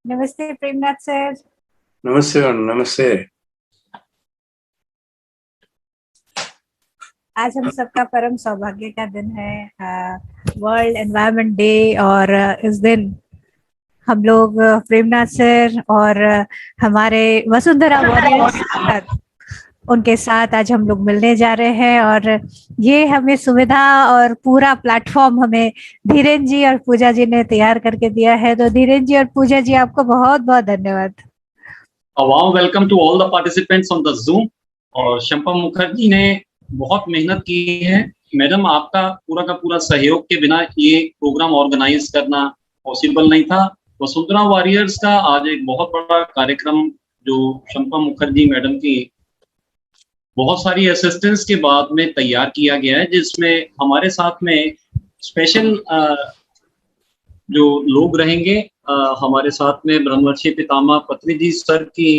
नमस्ते प्रेमनाथ सर। नमस्ते नमस्ते। आज हम सबका परम सौभाग्य का दिन है, वर्ल्ड एनवायरनमेंट डे। और इस दिन हम लोग प्रेमनाथ सर और हमारे वसुंधरा वॉरियर्स उनके साथ आज हम लोग मिलने जा रहे हैं। और ये हमें सुविधा और पूरा प्लेटफॉर्म हमें धीरेन जी और पूजा जी ने तैयार करके दिया है। तो धीरेन जी और पूजा जी, आपको बहुत बहुत धन्यवाद। A warm welcome to all the participants on the Zoom। और शंपा मुखर्जी ने बहुत मेहनत की है। मैडम, आपका पूरा का पूरा सहयोग के बिना ये प्रोग्राम ऑर्गेनाइज करना पॉसिबल नहीं था। वसुंधरा वॉरियर्स का आज एक बहुत बड़ा कार्यक्रम जो शंपा मुखर्जी मैडम की बहुत सारी असिस्टेंस के बाद में तैयार किया गया है, जिसमें हमारे साथ में स्पेशल जो लोग रहेंगे, हमारे साथ में ब्रह्मर्षि पितामह पत्री जी सर की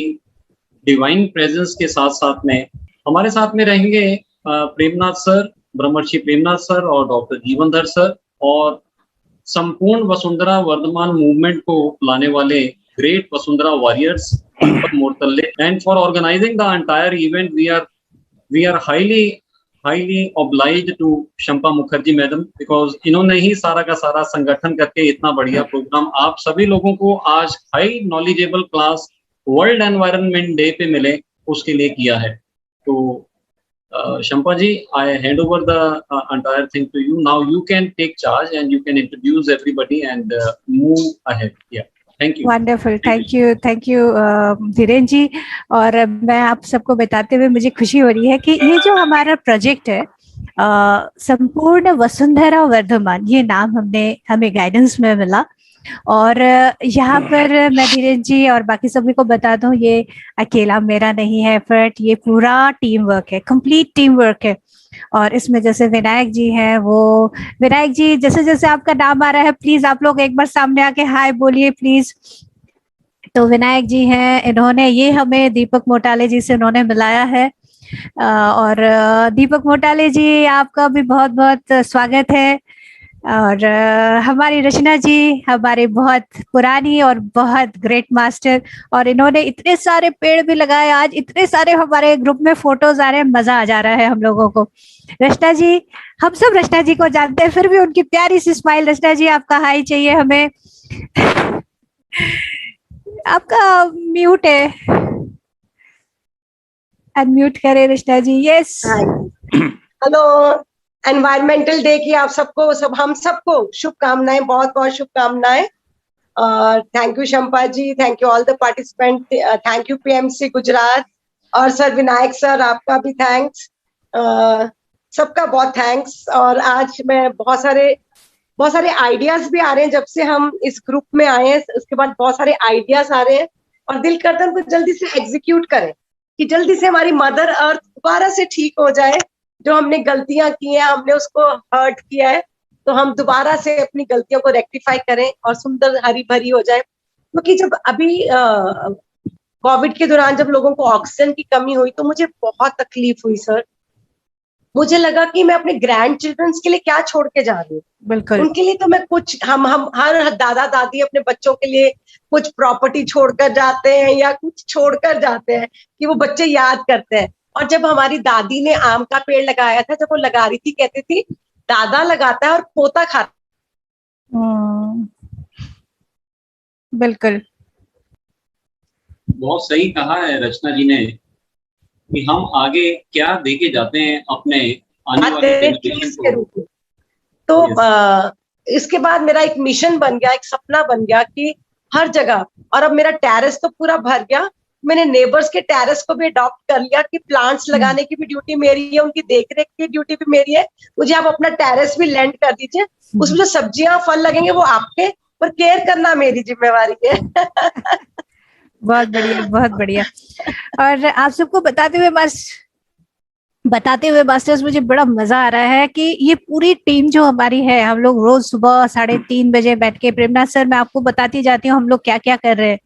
डिवाइन प्रेजेंस के साथ साथ में हमारे साथ में रहेंगे प्रेमनाथ सर, ब्रह्मर्षि प्रेमनाथ सर और डॉक्टर जीवनधर सर, और संपूर्ण वसुंधरा वर्धमान मूवमेंट को लाने वाले ग्रेट वसुंधरा वॉरियर्स मोर्तल्ले। And for organising the entire event we are highly obliged to Shampa Mukherjee madam, because इन्होंने ही सारा का सारा संगठन करके इतना बढ़िया प्रोग्राम आप सभी लोगों को आज high knowledgeable class world environment day पे मिले उसके लिए किया है। तो Shampa ji, I hand over the entire thing to you. Now you can take charge and you can introduce everybody and move ahead. Yeah thank you. Wonderful, thank you Dhiren ji. और मैं आप सबको बताते हुए मुझे खुशी हो रही है कि ये जो हमारा प्रोजेक्ट है संपूर्ण वसुंधरा वर्धमान, ये नाम हमें गाइडेंस में मिला। और यहाँ पर मैं धीरेन जी और बाकी सभी को बता दूं, ये अकेला मेरा नहीं है एफर्ट, ये पूरा टीम वर्क है, कंप्लीट टीम वर्क है। और इसमें जैसे विनायक जी हैं, वो विनायक जी जैसे जैसे आपका नाम आ रहा है, प्लीज आप लोग एक बार सामने आके हाय बोलिए प्लीज। तो विनायक जी हैं, इन्होंने ये हमें दीपक मोटाले जी से उन्होंने मिलाया है। और दीपक मोटाले जी, आपका भी बहुत बहुत स्वागत है। और हमारी रचना जी, हमारे बहुत पुरानी और बहुत ग्रेट मास्टर, और इन्होंने इतने सारे पेड़ भी लगाए। आज इतने सारे हमारे ग्रुप में फोटोज आ रहे हैं, मजा आ जा रहा है हम लोगों को। रचना जी, हम सब रचना जी को जानते हैं, फिर भी उनकी प्यारी सी स्माइल। रचना जी, आपका हाई चाहिए हमें। आपका म्यूट है, अनम्यूट करें Rachna ji. Yes, hello, environmental day की आप सबको, हम सबको शुभकामनाएं, बहुत बहुत शुभकामनाएं। Thank you Shampa ji, thank you all the participant, thank you PMC Gujarat, और सर विनायक सर, आपका भी थैंक्स, सबका बहुत थैंक्स। और आज मैं बहुत सारे आइडियाज भी आ रहे हैं जब से हम इस ग्रुप में आए हैं। उसके बाद बहुत सारे आइडियाज आ रहे हैं और दिल करता है उनको जल्दी से एग्जीक्यूट करें, कि जल्दी से हमारी मदर अर्थ दोबारा से ठीक हो जाए। जो हमने गलतियां की हैं, हमने उसको हर्ट किया है, तो हम दोबारा से अपनी गलतियों को रेक्टिफाई करें और सुंदर हरी भरी हो जाए। क्योंकि जब अभी कोविड के दौरान जब लोगों को ऑक्सीजन की कमी हुई, तो मुझे बहुत तकलीफ हुई सर। मुझे लगा कि मैं अपने ग्रैंड चिल्ड्रंस के लिए क्या छोड़ के जा रही हूँ। बिल्कुल, उनके लिए तो मैं कुछ, हम हर दादा दादी अपने बच्चों के लिए कुछ प्रॉपर्टी छोड़कर जाते हैं या कुछ छोड़कर जाते हैं कि वो बच्चे याद करते हैं। और जब हमारी दादी ने आम का पेड़ लगाया था, जब वो लगा रही थी, कहती थी दादा लगाता है और पोता खाता। बिल्कुल, बहुत सही कहा है रचना जी ने कि हम आगे क्या देके जाते हैं अपने आने वाले जनरेशन के रूप में। तो इसके बाद मेरा एक मिशन बन गया, एक सपना बन गया कि हर जगह, और अब मेरा टेरेस तो पूरा भर गया, मैंने नेबर्स के टेरेस को भी अडॉप्ट कर लिया कि प्लांट्स लगाने की भी ड्यूटी मेरी है, उनकी देखरेख की ड्यूटी भी मेरी है। मुझे आप अपना टेरेस भी लैंड कर दीजिए, उसमें जो सब्जियां फल लगेंगे वो आपके, पर केयर करना मेरी जिम्मेवारी है। बहुत बढ़िया, बहुत बढ़िया। और आप सबको बताते हुए बस बताते हुए मास्टर्स मुझे बड़ा मजा आ रहा है कि ये पूरी टीम जो हमारी है, हम लोग रोज सुबह 3:30 बजे बैठ के, प्रेमनाथ सर मैं आपको बताती जाती हूँ हम लोग क्या क्या कर रहे हैं।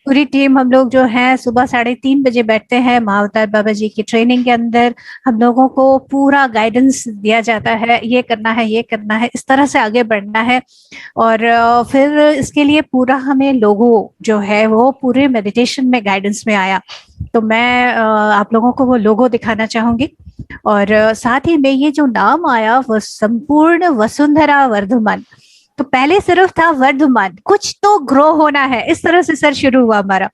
पूरी टीम हम लोग जो है सुबह 3:30 बजे बैठते हैं महाअवतार बाबा जी की ट्रेनिंग के अंदर। हम लोगों को पूरा गाइडेंस दिया जाता है, ये करना है, ये करना है, इस तरह से आगे बढ़ना है। और फिर इसके लिए पूरा हमें लोगो जो है वो पूरे मेडिटेशन में गाइडेंस में आया। तो मैं आप लोगों को वो लोगो दिखाना चाहूंगी। और साथ ही में ये जो नाम आया वो संपूर्ण वसुंधरा वर्धमान, तो पहले सिर्फ था वर्धमान, कुछ तो ग्रो होना है, इस तरह से सर शुरू हुआ हमारा।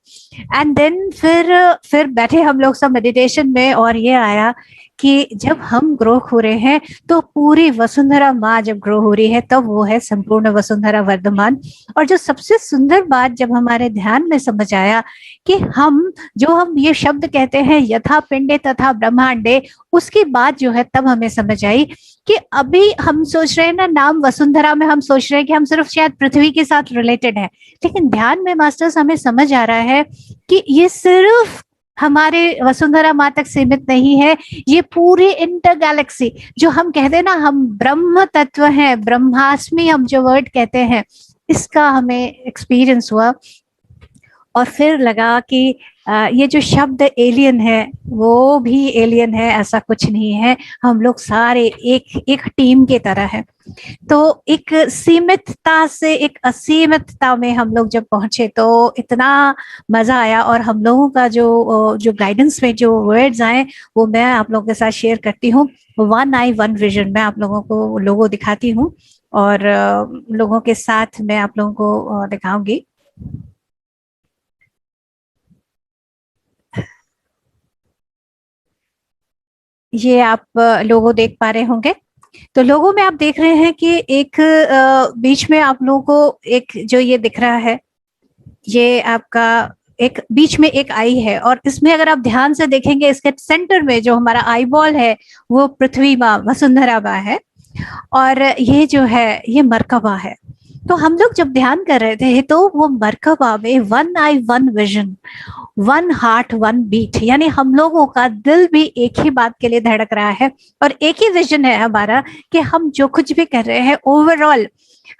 एंड देन फिर बैठे हम लोग सब मेडिटेशन में, और ये आया कि जब हम ग्रो हो रहे हैं तो पूरी वसुंधरा माँ जब ग्रो हो रही है तब वो है संपूर्ण वसुंधरा वर्धमान। और जो सबसे सुंदर बात जब हमारे ध्यान में समझ आया कि हम ये शब्द कहते हैं यथा पिंडे तथा ब्रह्मांडे, उसकी बात जो है तब हमें समझ आई कि अभी हम सोच रहे हैं ना, नाम वसुंधरा में हम सोच रहे हैं कि हम सिर्फ शायद पृथ्वी के साथ रिलेटेड है, लेकिन ध्यान में मास्टर्स हमें समझ आ रहा है कि ये सिर्फ हमारे वसुंधरा माँ तक सीमित नहीं है, ये पूरी इंटर गैलेक्सी जो हम कहते हैं ना, हम ब्रह्म तत्व हैं, ब्रह्मास्मि हम जो वर्ड कहते हैं, इसका हमें एक्सपीरियंस हुआ। और फिर लगा कि ये जो शब्द एलियन है वो भी एलियन है, ऐसा कुछ नहीं है, हम लोग सारे एक टीम के तरह है। तो एक सीमितता से एक असीमितता में हम लोग जब पहुंचे तो इतना मजा आया। और हम लोगों का जो गाइडेंस में जो वर्ड्स आए वो मैं आप लोगों के साथ शेयर करती हूँ। वन आई वन विजन मैं आप लोगों को लोगो दिखाती हूँ, और लोगों के साथ मैं आप लोगों को दिखाऊंगी। ये आप लोगो देख पा रहे होंगे। तो लोगों में आप देख रहे हैं कि एक बीच में आप लोगों को एक जो ये दिख रहा है, ये आपका एक बीच में एक आई है, और इसमें अगर आप ध्यान से देखेंगे इसके सेंटर में जो हमारा आई बॉल है वो पृथ्वी माँ वसुंधरा माँ है, और ये जो है ये मरकबा है। तो हम लोग जब ध्यान कर रहे थे तो वो मरकबा में one eye one vision, one heart one beat, यानी हम लोगों का दिल भी एक ही बात के लिए धड़क रहा है और एक ही विजन है हमारा कि हम जो कुछ भी कर रहे हैं ओवरऑल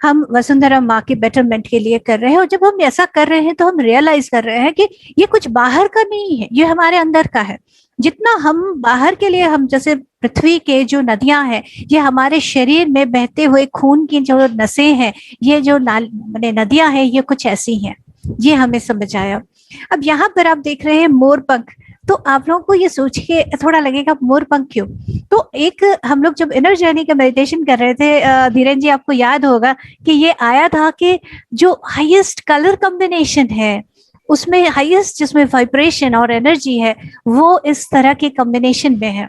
हम वसुंधरा माँ के बेटरमेंट के लिए कर रहे हैं। और जब हम ऐसा कर रहे हैं तो हम रियलाइज कर रहे हैं कि ये कुछ बाहर का नहीं है, ये हमारे अंदर का है। जितना हम बाहर के लिए, हम जैसे पृथ्वी के जो नदियां हैं, ये हमारे शरीर में बहते हुए खून की जो नसें हैं, ये जो नदियां हैं, ये कुछ ऐसी हैं, ये हमें समझ आया। अब यहाँ पर आप देख रहे हैं मोर पंख, तो आप लोगों को ये सोच के थोड़ा लगेगा मोर पंख क्यों। तो एक हम लोग जब इनर जर्नी का मेडिटेशन कर रहे थे धीरेन जी, आपको याद होगा कि ये आया था कि जो हाईएस्ट कलर कॉम्बिनेशन है उसमें हाईएस्ट जिसमें वाइब्रेशन और एनर्जी है वो इस तरह के कॉम्बिनेशन में है।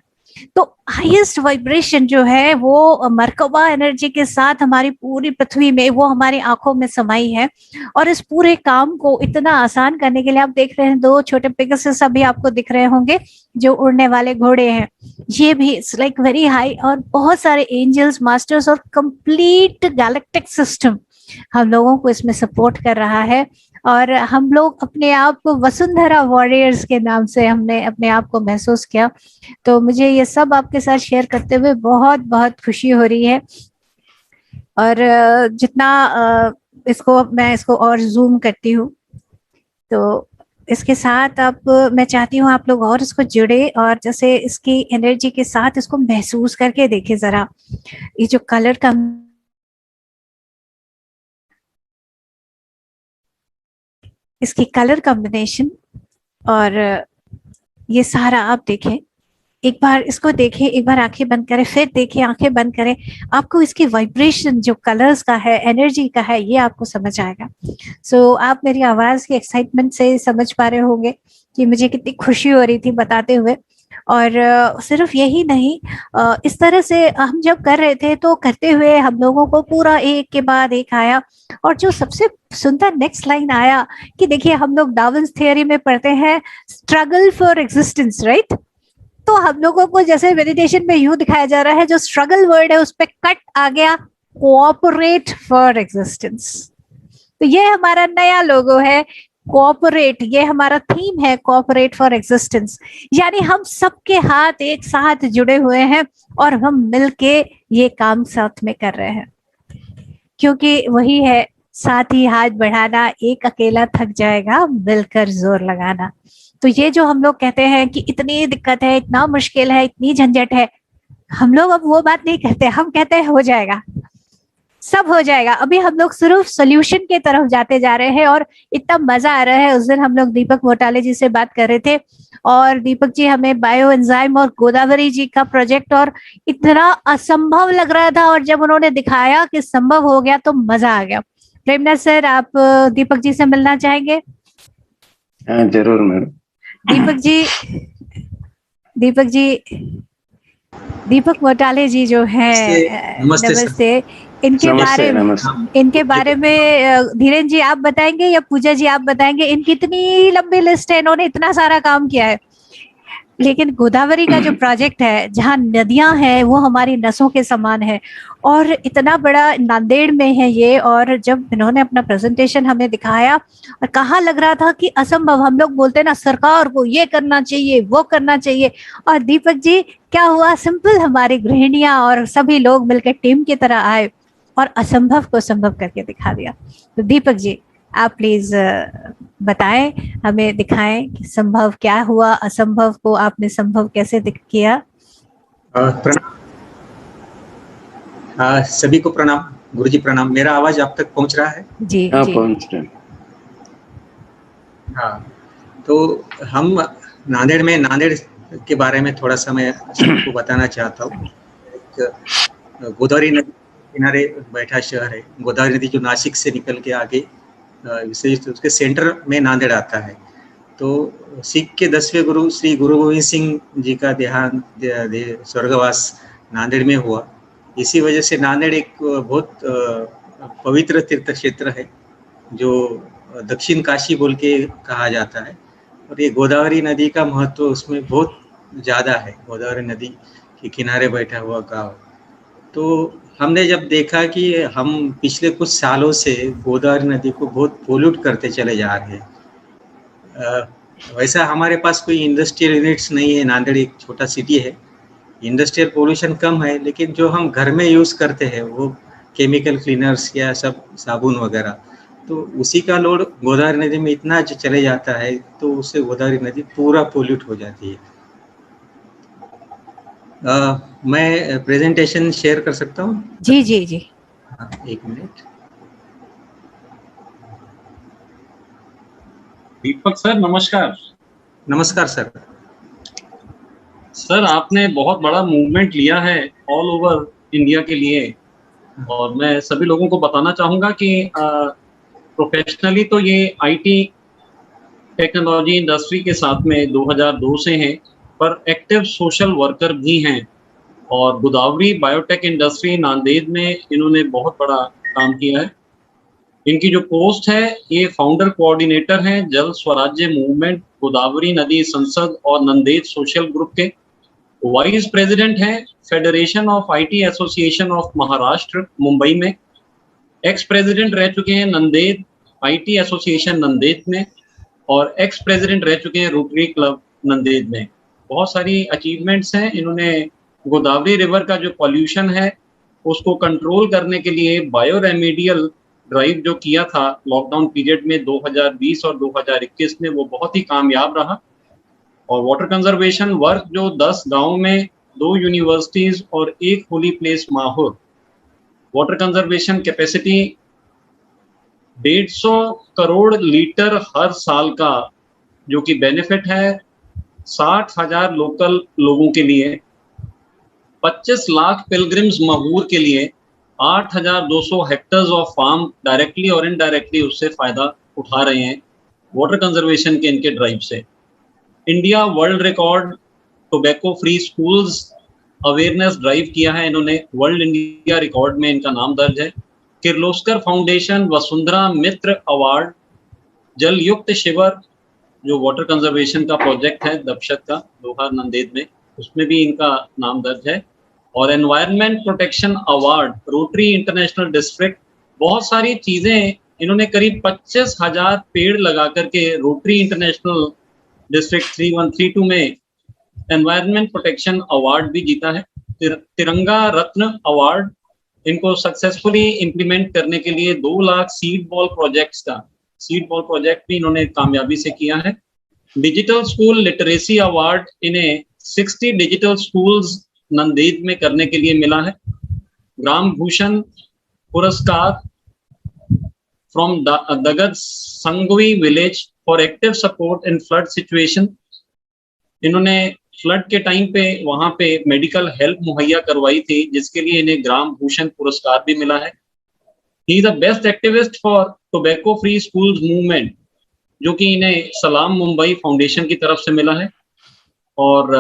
तो हाईएस्ट वाइब्रेशन जो है वो मरकबा एनर्जी के साथ हमारी पूरी पृथ्वी में, वो हमारी आंखों में समाई है। और इस पूरे काम को इतना आसान करने के लिए आप देख रहे हैं दो छोटे पेगासस अभी आपको दिख रहे होंगे जो उड़ने वाले घोड़े हैं, ये भी इट्स लाइक वेरी हाई, और बहुत सारे एंजल्स, मास्टर्स और कंप्लीट गैलेक्टिक सिस्टम हम लोगों को इसमें सपोर्ट कर रहा है। और हम लोग अपने आप को वसुंधरा वॉरियर्स के नाम से हमने अपने आप को महसूस किया। तो मुझे ये सब आपके साथ शेयर करते हुए बहुत बहुत खुशी हो रही है। और जितना मैं इसको और जूम करती हूँ तो इसके साथ अब मैं चाहती हूँ आप लोग और इसको जुड़े और जैसे इसकी एनर्जी के साथ इसको महसूस करके देखें जरा। ये जो कलर का इसकी कलर कॉम्बिनेशन और ये सारा आप देखें, एक बार इसको देखें, एक बार आंखें बंद करें, फिर देखें, आंखें बंद करें, आपको इसकी वाइब्रेशन जो कलर्स का है, एनर्जी का है, ये आपको समझ आएगा। सो आप मेरी आवाज की एक्साइटमेंट से समझ पा रहे होंगे कि मुझे कितनी खुशी हो रही थी बताते हुए। और सिर्फ यही नहीं, इस तरह से हम जब कर रहे थे तो करते हुए हम लोगों को पूरा एक के बाद एक आया। और जो सबसे सुंदर नेक्स्ट लाइन आया कि देखिए हम लोग डार्विन्स थ्योरी में पढ़ते हैं स्ट्रगल फॉर एग्जिस्टेंस, राइट। तो हम लोगों को जैसे मेडिटेशन में यूं दिखाया जा रहा है, जो स्ट्रगल वर्ड है उस पर कट आ गया, कोऑपरेट फॉर एग्जिस्टेंस। तो ये हमारा नया लोगो है, कोऑपरेट, ये हमारा थीम है, कोऑपरेट फॉर एग्जिस्टेंस, यानी हम सबके हाथ एक साथ जुड़े हुए हैं और हम मिलके ये काम साथ में कर रहे हैं, क्योंकि वही है, साथ ही हाथ बढ़ाना, एक अकेला थक जाएगा, मिलकर जोर लगाना। तो ये जो हम लोग कहते हैं कि इतनी दिक्कत है, इतना मुश्किल है, इतनी झंझट है, हम लोग अब वो बात नहीं कहते, हम कहते हैं हो जाएगा, सब हो जाएगा। अभी हम लोग सिर्फ सोल्यूशन के तरफ जाते जा रहे हैं और इतना मजा आ रहा है। उस दिन हम लोग दीपक मोटाले जी से बात कर रहे थे और दीपक जी हमें बायो एंजाइम और गोदावरी जी का प्रोजेक्ट, और इतना असंभव लग रहा था, और जब उन्होंने दिखाया कि संभव हो गया तो मजा आ गया। प्रेमनाथ सर, आप दीपक जी से मिलना चाहेंगे? हाँ जरूर मैडम। दीपक मोटाले जी जो है, नमस्ते। इनके बारे में धीरेन जी आप बताएंगे या पूजा जी आप बताएंगे? इनकी इतनी लंबी लिस्ट है, इन्होंने इतना सारा काम किया है, लेकिन गोदावरी का जो प्रोजेक्ट है, जहाँ नदियां हैं वो हमारी नसों के समान है, और इतना बड़ा नांदेड़ में है ये। और जब इन्होंने अपना प्रेजेंटेशन हमें दिखाया और कहा, लग रहा था कि असंभव, हम लोग बोलते हैं ना सरकार को ये करना चाहिए, वो करना चाहिए, और दीपक जी क्या हुआ, सिंपल हमारी गृहिणियां और सभी लोग मिलकर टीम की तरह आए और असंभव को संभव करके दिखा दिया। तो दीपक जी आप प्लीज बताएं, हमें दिखाएं कि संभव क्या हुआ, असंभव को आपने संभव कैसे किया। सभी को प्रणाम, गुरुजी प्रणाम। मेरा आवाज आप तक पहुंच रहा है? जी हाँ जी पहुंच रहे। हाँ, तो हम नांदेड़ के बारे में थोड़ा सा मैं सबको बताना चाहता हूँ। गोदावरी नदी किनारे बैठा शहर है। गोदावरी नदी जो नासिक से निकल के आगे उसके सेंटर में नांदेड़ आता है। तो सिख के 10वें गुरु श्री गुरु गोविंद सिंह जी का देहांत स्वर्गवास नांदेड़ में हुआ। इसी वजह से नांदेड़ एक बहुत पवित्र तीर्थ क्षेत्र है, जो दक्षिण काशी बोल के कहा जाता है। और ये गोदावरी नदी का महत्व उसमें बहुत ज़्यादा है। गोदावरी नदी के किनारे बैठा हुआ गाँव। तो हमने जब देखा कि हम पिछले कुछ सालों से गोदावरी नदी को बहुत पोल्यूट करते चले जा रहे हैं। वैसा हमारे पास कोई इंडस्ट्रियल यूनिट्स नहीं है। नांदेड़ एक छोटा सिटी है, इंडस्ट्रियल पोल्यूशन कम है, लेकिन जो हम घर में यूज़ करते हैं वो केमिकल क्लीनर्स या सब साबुन वगैरह, तो उसी का लोड गोदावरी नदी में इतना चले जाता है, तो उससे गोदावरी नदी पूरा पोल्यूट हो जाती है। मैं प्रेजेंटेशन शेयर कर सकता हूँ? जी जी जी। हाँ, एक मिनट। दीपक सर नमस्कार। नमस्कार सर। सर आपने बहुत बड़ा मूवमेंट लिया है ऑल ओवर इंडिया के लिए, और मैं सभी लोगों को बताना चाहूँगा कि प्रोफेशनली तो ये आईटी टेक्नोलॉजी इंडस्ट्री के साथ में 2002 से हैं, पर एक्टिव सोशल वर्कर भी हैं। और गोदावरी बायोटेक इंडस्ट्री नांदेड़ में इन्होंने बहुत बड़ा काम किया है। इनकी जो पोस्ट है, ये फाउंडर कोऑर्डिनेटर हैं जल स्वराज्य मूवमेंट गोदावरी नदी संसद और नंदेड़ सोशल ग्रुप के। वाइस प्रेसिडेंट हैं federation of IT association of Maharashtra Mumbai में। एक्स प्रेसिडेंट रह चुके हैं नंदेड़ आईटी एसोसिएशन नंदेड़ में, और एक्स प्रेसिडेंट रह चुके हैं रोटरी क्लब नंदेड़ में। बहुत सारी अचीवमेंट्स हैं। इन्होंने गोदावरी रिवर का जो पॉल्यूशन है उसको कंट्रोल करने के लिए बायो रेमेडियल ड्राइव जो किया था लॉकडाउन पीरियड में 2020 और 2021 में, वो बहुत ही कामयाब रहा। और वाटर कंजर्वेशन वर्क जो 10 गाँव में 2 यूनिवर्सिटीज और 1 holy place Mahaur, water conservation capacity 150 crore litre हर साल का, जो कि बेनिफिट है 60,000 लोकल लोगों के लिए, 25 लाख पिलग्रिम्स महूर के लिए, 8,200 हेक्टर्स ऑफ फार्म डायरेक्टली और इनडायरेक्टली उससे फायदा उठा रहे हैं वाटर कंजर्वेशन के इनके ड्राइव से। India world record tobacco free schools awareness drive किया है इन्होंने, वर्ल्ड इंडिया रिकॉर्ड में इनका नाम दर्ज है। किर्लोस्कर फाउंडेशन वसुंधरा मित्र अवार्ड, जल युक्त शिविर जो वाटर कंजर्वेशन का प्रोजेक्ट है दबशत का लोहार नंदेड़ में, उसमें भी इनका नाम दर्ज है। और environment protection award rotary international district. बहुत सारी चीज़ें इन्होंने करीब 25,000 पेड़ लगा करके रोटरी इंटरनेशनल डिस्ट्रिक्ट 3132 में एनवायरनमेंट प्रोटेक्शन अवार्ड भी जीता है। तिरंगा रत्न अवार्ड इनको सक्सेसफुली इंप्लीमेंट करने के लिए 2 लाख सीड बॉल प्रोजेक्ट भी इन्होंने कामयाबी से किया है। डिजिटल स्कूल लिटरेसी अवार्ड इन्हें 60 डिजिटल स्कूल्स नंदेद में करने के लिए मिला है। Gram Bhushan Puraskar from Dagad Sangvi village for active support in flood situation. इन्होंने फ्लड के टाइम पे वहां पे मेडिकल हेल्प मुहैया करवाई थी, जिसके लिए इन्हें ग्राम भूषण पुरस्कार भी मिला है। He is the best activist for tobacco free schools movement, जो कि इन्हें सलाम मुंबई फाउंडेशन की तरफ से मिला है। और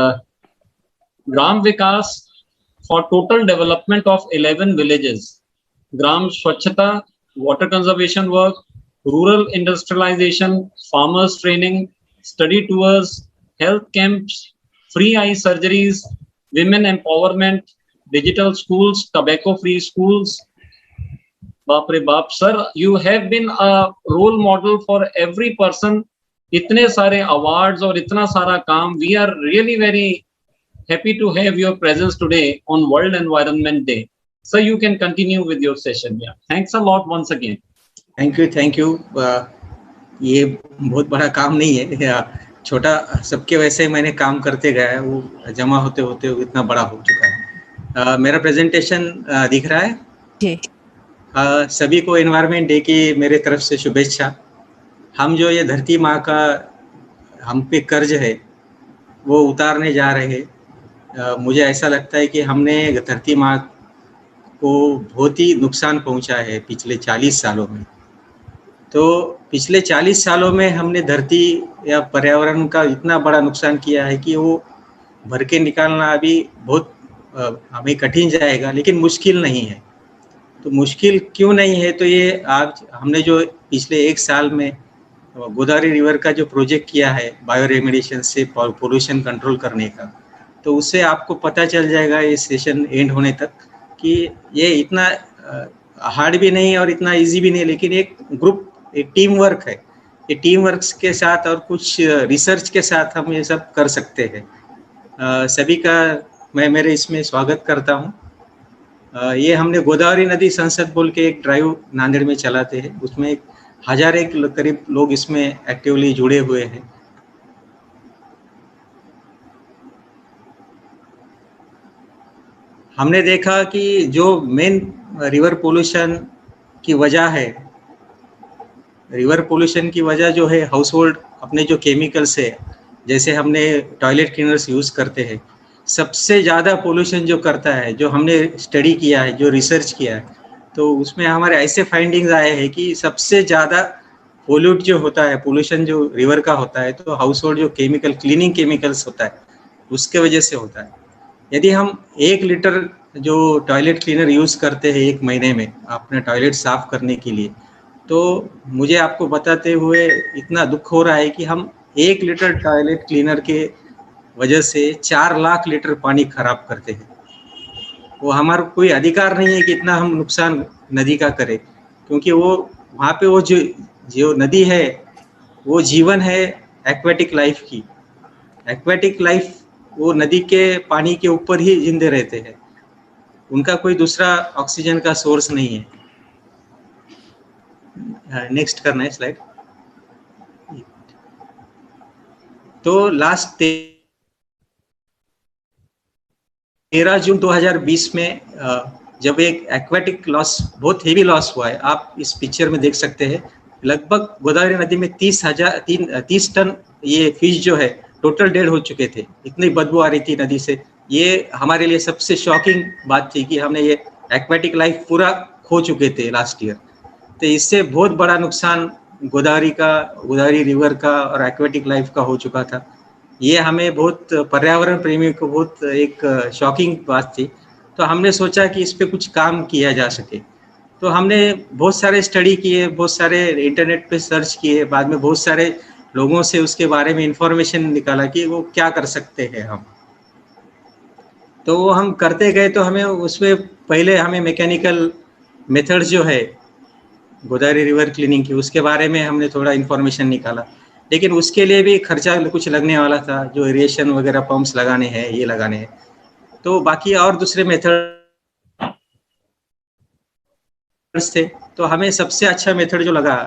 Gram Vikas for total development of 11 villages, Gram Swachhata, water conservation work, rural industrialisation, farmers training, study tours, health camps, free eye surgeries, women empowerment, digital schools, tobacco free schools. बाप रे बाप sir, you have been a role model for every person. इतने सारे awards और इतना सारा काम. We are really very happy to have your presence today on World Environment Day. Sir, you can continue with your session. Yeah. Thanks a lot once again. Thank you. ये बहुत बड़ा काम नहीं है, छोटा सबके वैसे मैंने काम करते गया, वो जमा होते होते इतना बड़ा हो चुका है। मेरा प्रेजेंटेशन दिख रहा है जी? सभी को एनवायरनमेंट डे की मेरे तरफ से शुभेच्छा। हम जो ये धरती माँ का हम पे कर्ज है वो उतारने जा रहे हैं। मुझे ऐसा लगता है कि हमने धरती माँ को बहुत ही नुकसान पहुँचा है पिछले 40 सालों में। तो पिछले 40 सालों में हमने धरती या पर्यावरण का इतना बड़ा नुकसान किया है कि वो भर के निकालना अभी बहुत हमें कठिन जाएगा, लेकिन मुश्किल नहीं है। तो मुश्किल क्यों नहीं है? तो ये आज हमने जो पिछले 1 साल में गोदावरी रिवर का जो प्रोजेक्ट किया है बायो रेमेडिएशन से पोल्यूशन कंट्रोल करने का, तो उससे आपको पता चल जाएगा ये सेशन एंड होने तक कि ये इतना हार्ड भी नहीं और इतना इजी भी नहीं, लेकिन एक ग्रुप, एक टीम वर्क है। ये टीम वर्क के साथ और कुछ रिसर्च के साथ हम ये सब कर सकते हैं। सभी का मैं मेरे इसमें स्वागत करता हूँ। ये हमने गोदावरी नदी संसद बोल के एक ड्राइव नांदेड़ में चलाते हैं, उसमें 1000 करीब लोग इसमें एक्टिवली जुड़े हुए हैं। हमने देखा कि जो मेन रिवर पोल्यूशन की वजह है, रिवर पोल्यूशन की वजह जो है हाउस होल्ड अपने जो केमिकल्स है, जैसे हमने टॉयलेट क्लीनर्स यूज़ करते हैं, सबसे ज़्यादा पोल्यूशन जो करता है, जो हमने स्टडी किया है, जो रिसर्च किया है, तो उसमें हमारे ऐसे फाइंडिंग्स आए हैं कि सबसे ज़्यादा पोल्यूट जो होता है, पोल्यूशन जो रिवर का होता है, तो हाउस होल्ड जो केमिकल क्लीनिंग केमिकल्स होता है उसके वजह से होता है। यदि हम 1 लीटर जो टॉयलेट क्लीनर यूज़ करते हैं 1 महीने में अपने टॉयलेट साफ़ करने के लिए, तो मुझे आपको बताते हुए इतना दुख हो रहा है कि हम 1 लीटर टॉयलेट क्लीनर के वजह से 4 लाख लीटर पानी खराब करते हैं। वो हमारा कोई अधिकार नहीं है कि इतना हम नुकसान नदी का करें, क्योंकि वो वहाँ पे वो जो नदी है वो जीवन है एक्वेटिक लाइफ की। एक्वेटिक लाइफ वो नदी के पानी के ऊपर ही जिंदे रहते हैं, उनका कोई दूसरा ऑक्सीजन का सोर्स नहीं है। नेक्स्ट करना है स्लाइड। तो लास्ट 13 जून 2020 में जब एक एक्वेटिक लॉस, बहुत हेवी लॉस हुआ है, आप इस पिक्चर में देख सकते हैं। लगभग गोदावरी नदी में 30 टन ये फिश जो है टोटल डेड हो चुके थे। इतनी बदबू आ रही थी नदी से। ये हमारे लिए सबसे शॉकिंग बात थी कि हमने ये एक्वेटिक लाइफ पूरा खो चुके थे लास्ट ईयर। तो इससे बहुत बड़ा नुकसान गोदावरी रिवर का और एक्वेटिक लाइफ का हो चुका था। ये हमें बहुत, पर्यावरण प्रेमियों को बहुत एक शॉकिंग बात थी। तो हमने सोचा कि इस पे कुछ काम किया जा सके। तो हमने बहुत सारे स्टडी किए, बहुत सारे इंटरनेट पे सर्च किए, बाद में बहुत सारे लोगों से उसके बारे में इंफॉर्मेशन निकाला कि वो क्या कर सकते हैं हम। तो वो हम करते गए। तो हमें उसमें पहले हमें मैकेनिकल मेथड्स जो है गोदावरी रिवर क्लीनिंग की, उसके बारे में हमने थोड़ा इन्फॉर्मेशन निकाला, लेकिन उसके लिए भी खर्चा कुछ लगने वाला था, जो इरिगेशन वगैरह पंप्स लगाने हैं, ये लगाने हैं। तो बाकी और दूसरे मेथड थे, तो हमें सबसे अच्छा मेथड जो लगा,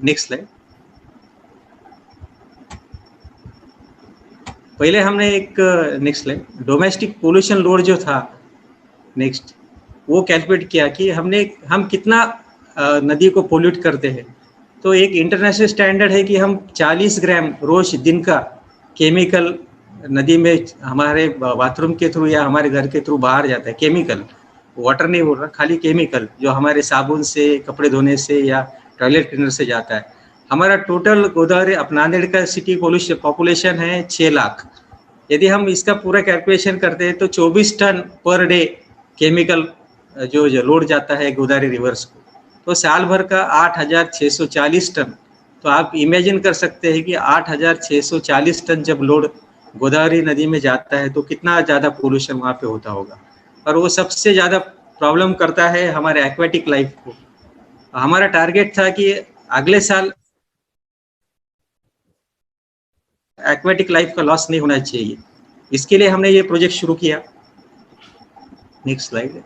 नेक्स्ट स्लाइड, पहले हमने एक next slide, domestic pollution load जो था, नेक्स्ट, वो कैलकुलेट किया कि हम कितना नदी को पोल्यूट करते हैं। तो एक इंटरनेशनल स्टैंडर्ड है कि हम 40 ग्राम रोज दिन का केमिकल नदी में हमारे बाथरूम के थ्रू या हमारे घर के थ्रू बाहर जाता है, केमिकल, वाटर नहीं बोल रहा, खाली केमिकल जो हमारे साबुन से, कपड़े धोने से या टॉयलेट क्लीनर से जाता है। हमारा टोटल गोदावरी नांदेड़ का सिटी पॉपुलेशन है 6 लाख। यदि हम इसका पूरा कैलकुलेशन करते हैं तो 24 टन पर डे केमिकल जो लोड जाता है गोदावरी रिवर्स को, तो साल भर का 8,640 टन। तो आप इमेजिन कर सकते हैं कि 8,640 टन जब लोड गोदावरी नदी में जाता है तो कितना ज़्यादा पोल्यूशन वहाँ पे होता होगा। और वो सबसे ज़्यादा प्रॉब्लम करता है हमारे एक्वेटिक लाइफ को। हमारा टारगेट था कि अगले साल एक्वेटिक लाइफ का लॉस नहीं होना चाहिए, इसके लिए हमने ये प्रोजेक्ट शुरू किया। Next slide.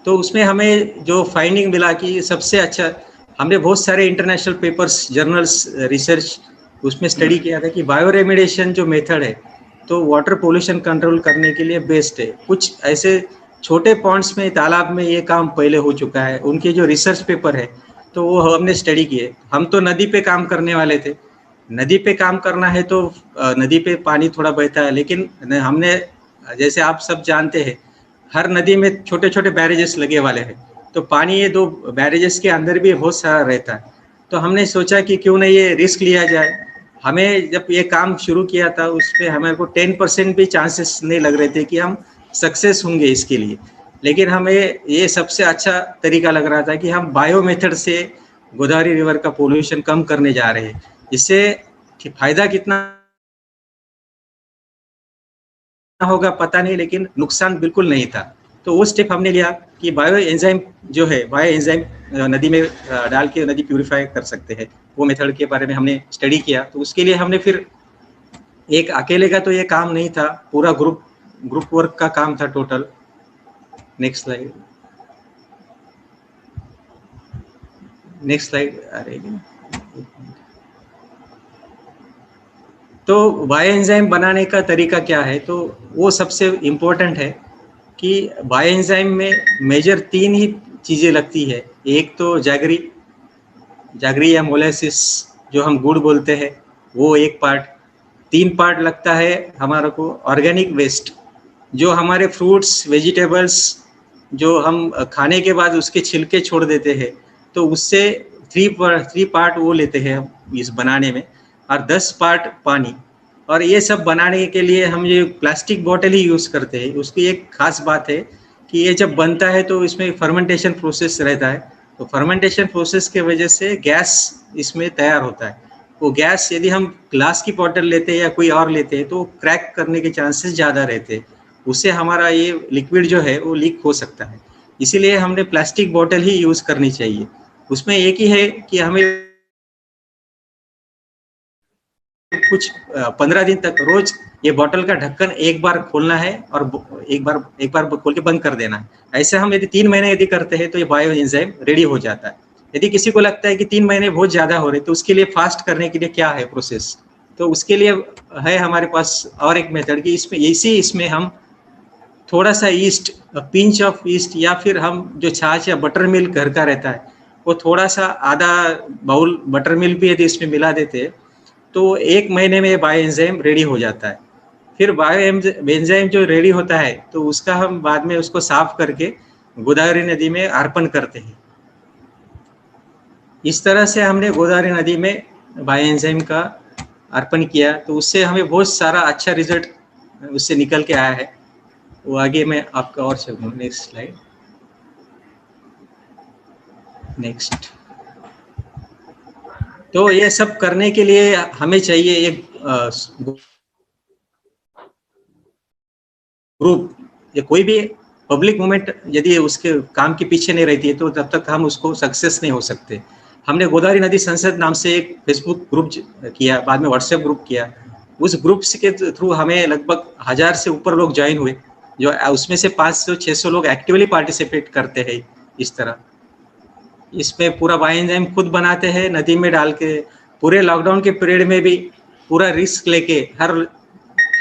तो उसमें हमें जो फाइंडिंग मिला कि सबसे अच्छा, हमने बहुत सारे इंटरनेशनल पेपर्स, जर्नल्स, रिसर्च उसमें स्टडी किया था कि बायो रेमेडिएशन जो मेथड है तो वाटर पोल्यूशन कंट्रोल करने के लिए बेस्ट है। कुछ ऐसे छोटे पॉन्ड्स में, तालाब में ये काम पहले हो चुका है, उनके जो रिसर्च पेपर है तो वो हमने स्टडी किए। हम तो नदी पे काम करने वाले थे, नदी पे काम करना है तो नदी पे पानी थोड़ा बहता है, लेकिन हमने, जैसे आप सब जानते हैं, हर नदी में छोटे छोटे बैरेजेस लगे वाले हैं, तो पानी ये 2 बैरेजेस के अंदर भी बहुत सारा रहता है। तो हमने सोचा कि क्यों नहीं ये रिस्क लिया जाए। हमें जब ये काम शुरू किया था उस पर हमें को 10% भी चांसेस नहीं लग रहे थे कि हम सक्सेस होंगे इसके लिए, लेकिन हमें ये सबसे अच्छा तरीका लग रहा था कि हम बायो मेथड से गोदावरी रिवर का पोल्यूशन कम करने जा रहे हैं। इससे फायदा कितना होगा पता नहीं, लेकिन नुकसान बिल्कुल नहीं था। तो वो स्टेप हमने लिया कि बायो एंजाइम जो है, बायो एंजाइम नदी में डाल के नदी प्यूरिफाई कर सकते हैं, वो मेथड के बारे में हमने स्टडी किया। तो उसके लिए हमने फिर एक अकेले का तो ये काम नहीं था, पूरा ग्रुप वर्क का काम था total. Next slide, next slide आ रही है। तो बायो एंजाइम बनाने का तरीका क्या है, तो वो सबसे इम्पोर्टेंट है कि बायो एंजाइम में मेजर 3 ही चीज़ें लगती है। एक तो जागरी या मोलेसिस जो हम गुड़ बोलते हैं, वो एक पार्ट। 3 पार्ट लगता है हमारे को ऑर्गेनिक वेस्ट, जो हमारे फ्रूट्स, वेजिटेबल्स जो हम खाने के बाद उसके छिलके छोड़ देते हैं, तो उससे 3 पार्ट वो लेते हैं इस बनाने में, और 10 पार्ट पानी। और ये सब बनाने के लिए हम ये प्लास्टिक बॉटल ही यूज़ करते हैं। उसकी एक खास बात है कि ये जब बनता है तो इसमें फर्मेंटेशन प्रोसेस रहता है, तो फर्मेंटेशन प्रोसेस के वजह से गैस इसमें तैयार होता है। वो गैस यदि हम ग्लास की बॉटल लेते हैं या कोई और लेते हैं तो क्रैक करने के चांसेस ज़्यादा रहते हैं, उससे हमारा ये लिक्विड जो है वो लीक हो सकता है। इसीलिए हमने प्लास्टिक बॉटल ही यूज़ करनी चाहिए। उसमें एक ही है कि हमें कुछ 15 दिन तक रोज ये बॉटल का ढक्कन एक बार खोलना है और एक बार खोल के बंद कर देना है। ऐसे हम यदि 3 महीने यदि करते हैं तो ये बायो एंजाइम रेडी हो जाता है। यदि किसी को लगता है कि 3 महीने बहुत ज्यादा हो रहे तो उसके लिए फास्ट करने के लिए क्या है प्रोसेस, तो उसके लिए है हमारे पास और एक मेथड कि इसमें हम थोड़ा सा ईस्ट, पिंच ऑफ ईस्ट, या फिर हम जो छाछ या बटर मिल्क घर का रहता है वो थोड़ा सा आधा बाउल बटर मिल्क भी यदि इसमें मिला देते हैं तो 1 महीने में बायो एंजाइम रेडी हो जाता है। फिर बायो एंजाइम जो रेडी होता है तो उसका हम बाद में उसको साफ करके गोदावरी नदी में अर्पण करते हैं। इस तरह से हमने गोदावरी नदी में बायो एंजाइम का अर्पण किया, तो उससे हमें बहुत सारा अच्छा रिजल्ट उससे निकल के आया है। वो आगे मैं आपका और चलूँगा। Next slide, next. तो ये सब करने के लिए हमें चाहिए एक ग्रुप, या कोई भी पब्लिक मूवमेंट यदि उसके काम के पीछे नहीं रहती है तो तब तक हम उसको सक्सेस नहीं हो सकते। हमने गोदावरी नदी संसद नाम से एक फेसबुक ग्रुप किया, बाद में व्हाट्सएप ग्रुप किया। उस ग्रुप के थ्रू हमें लगभग 1000 से ऊपर लोग ज्वाइन हुए, जो उसमें से 500-600 लोग एक्टिवली पार्टिसिपेट करते हैं। इस तरह इसमें पूरा बायोएंजाइम खुद बनाते हैं, नदी में डाल के। पूरे लॉकडाउन के पीरियड में भी पूरा रिस्क लेके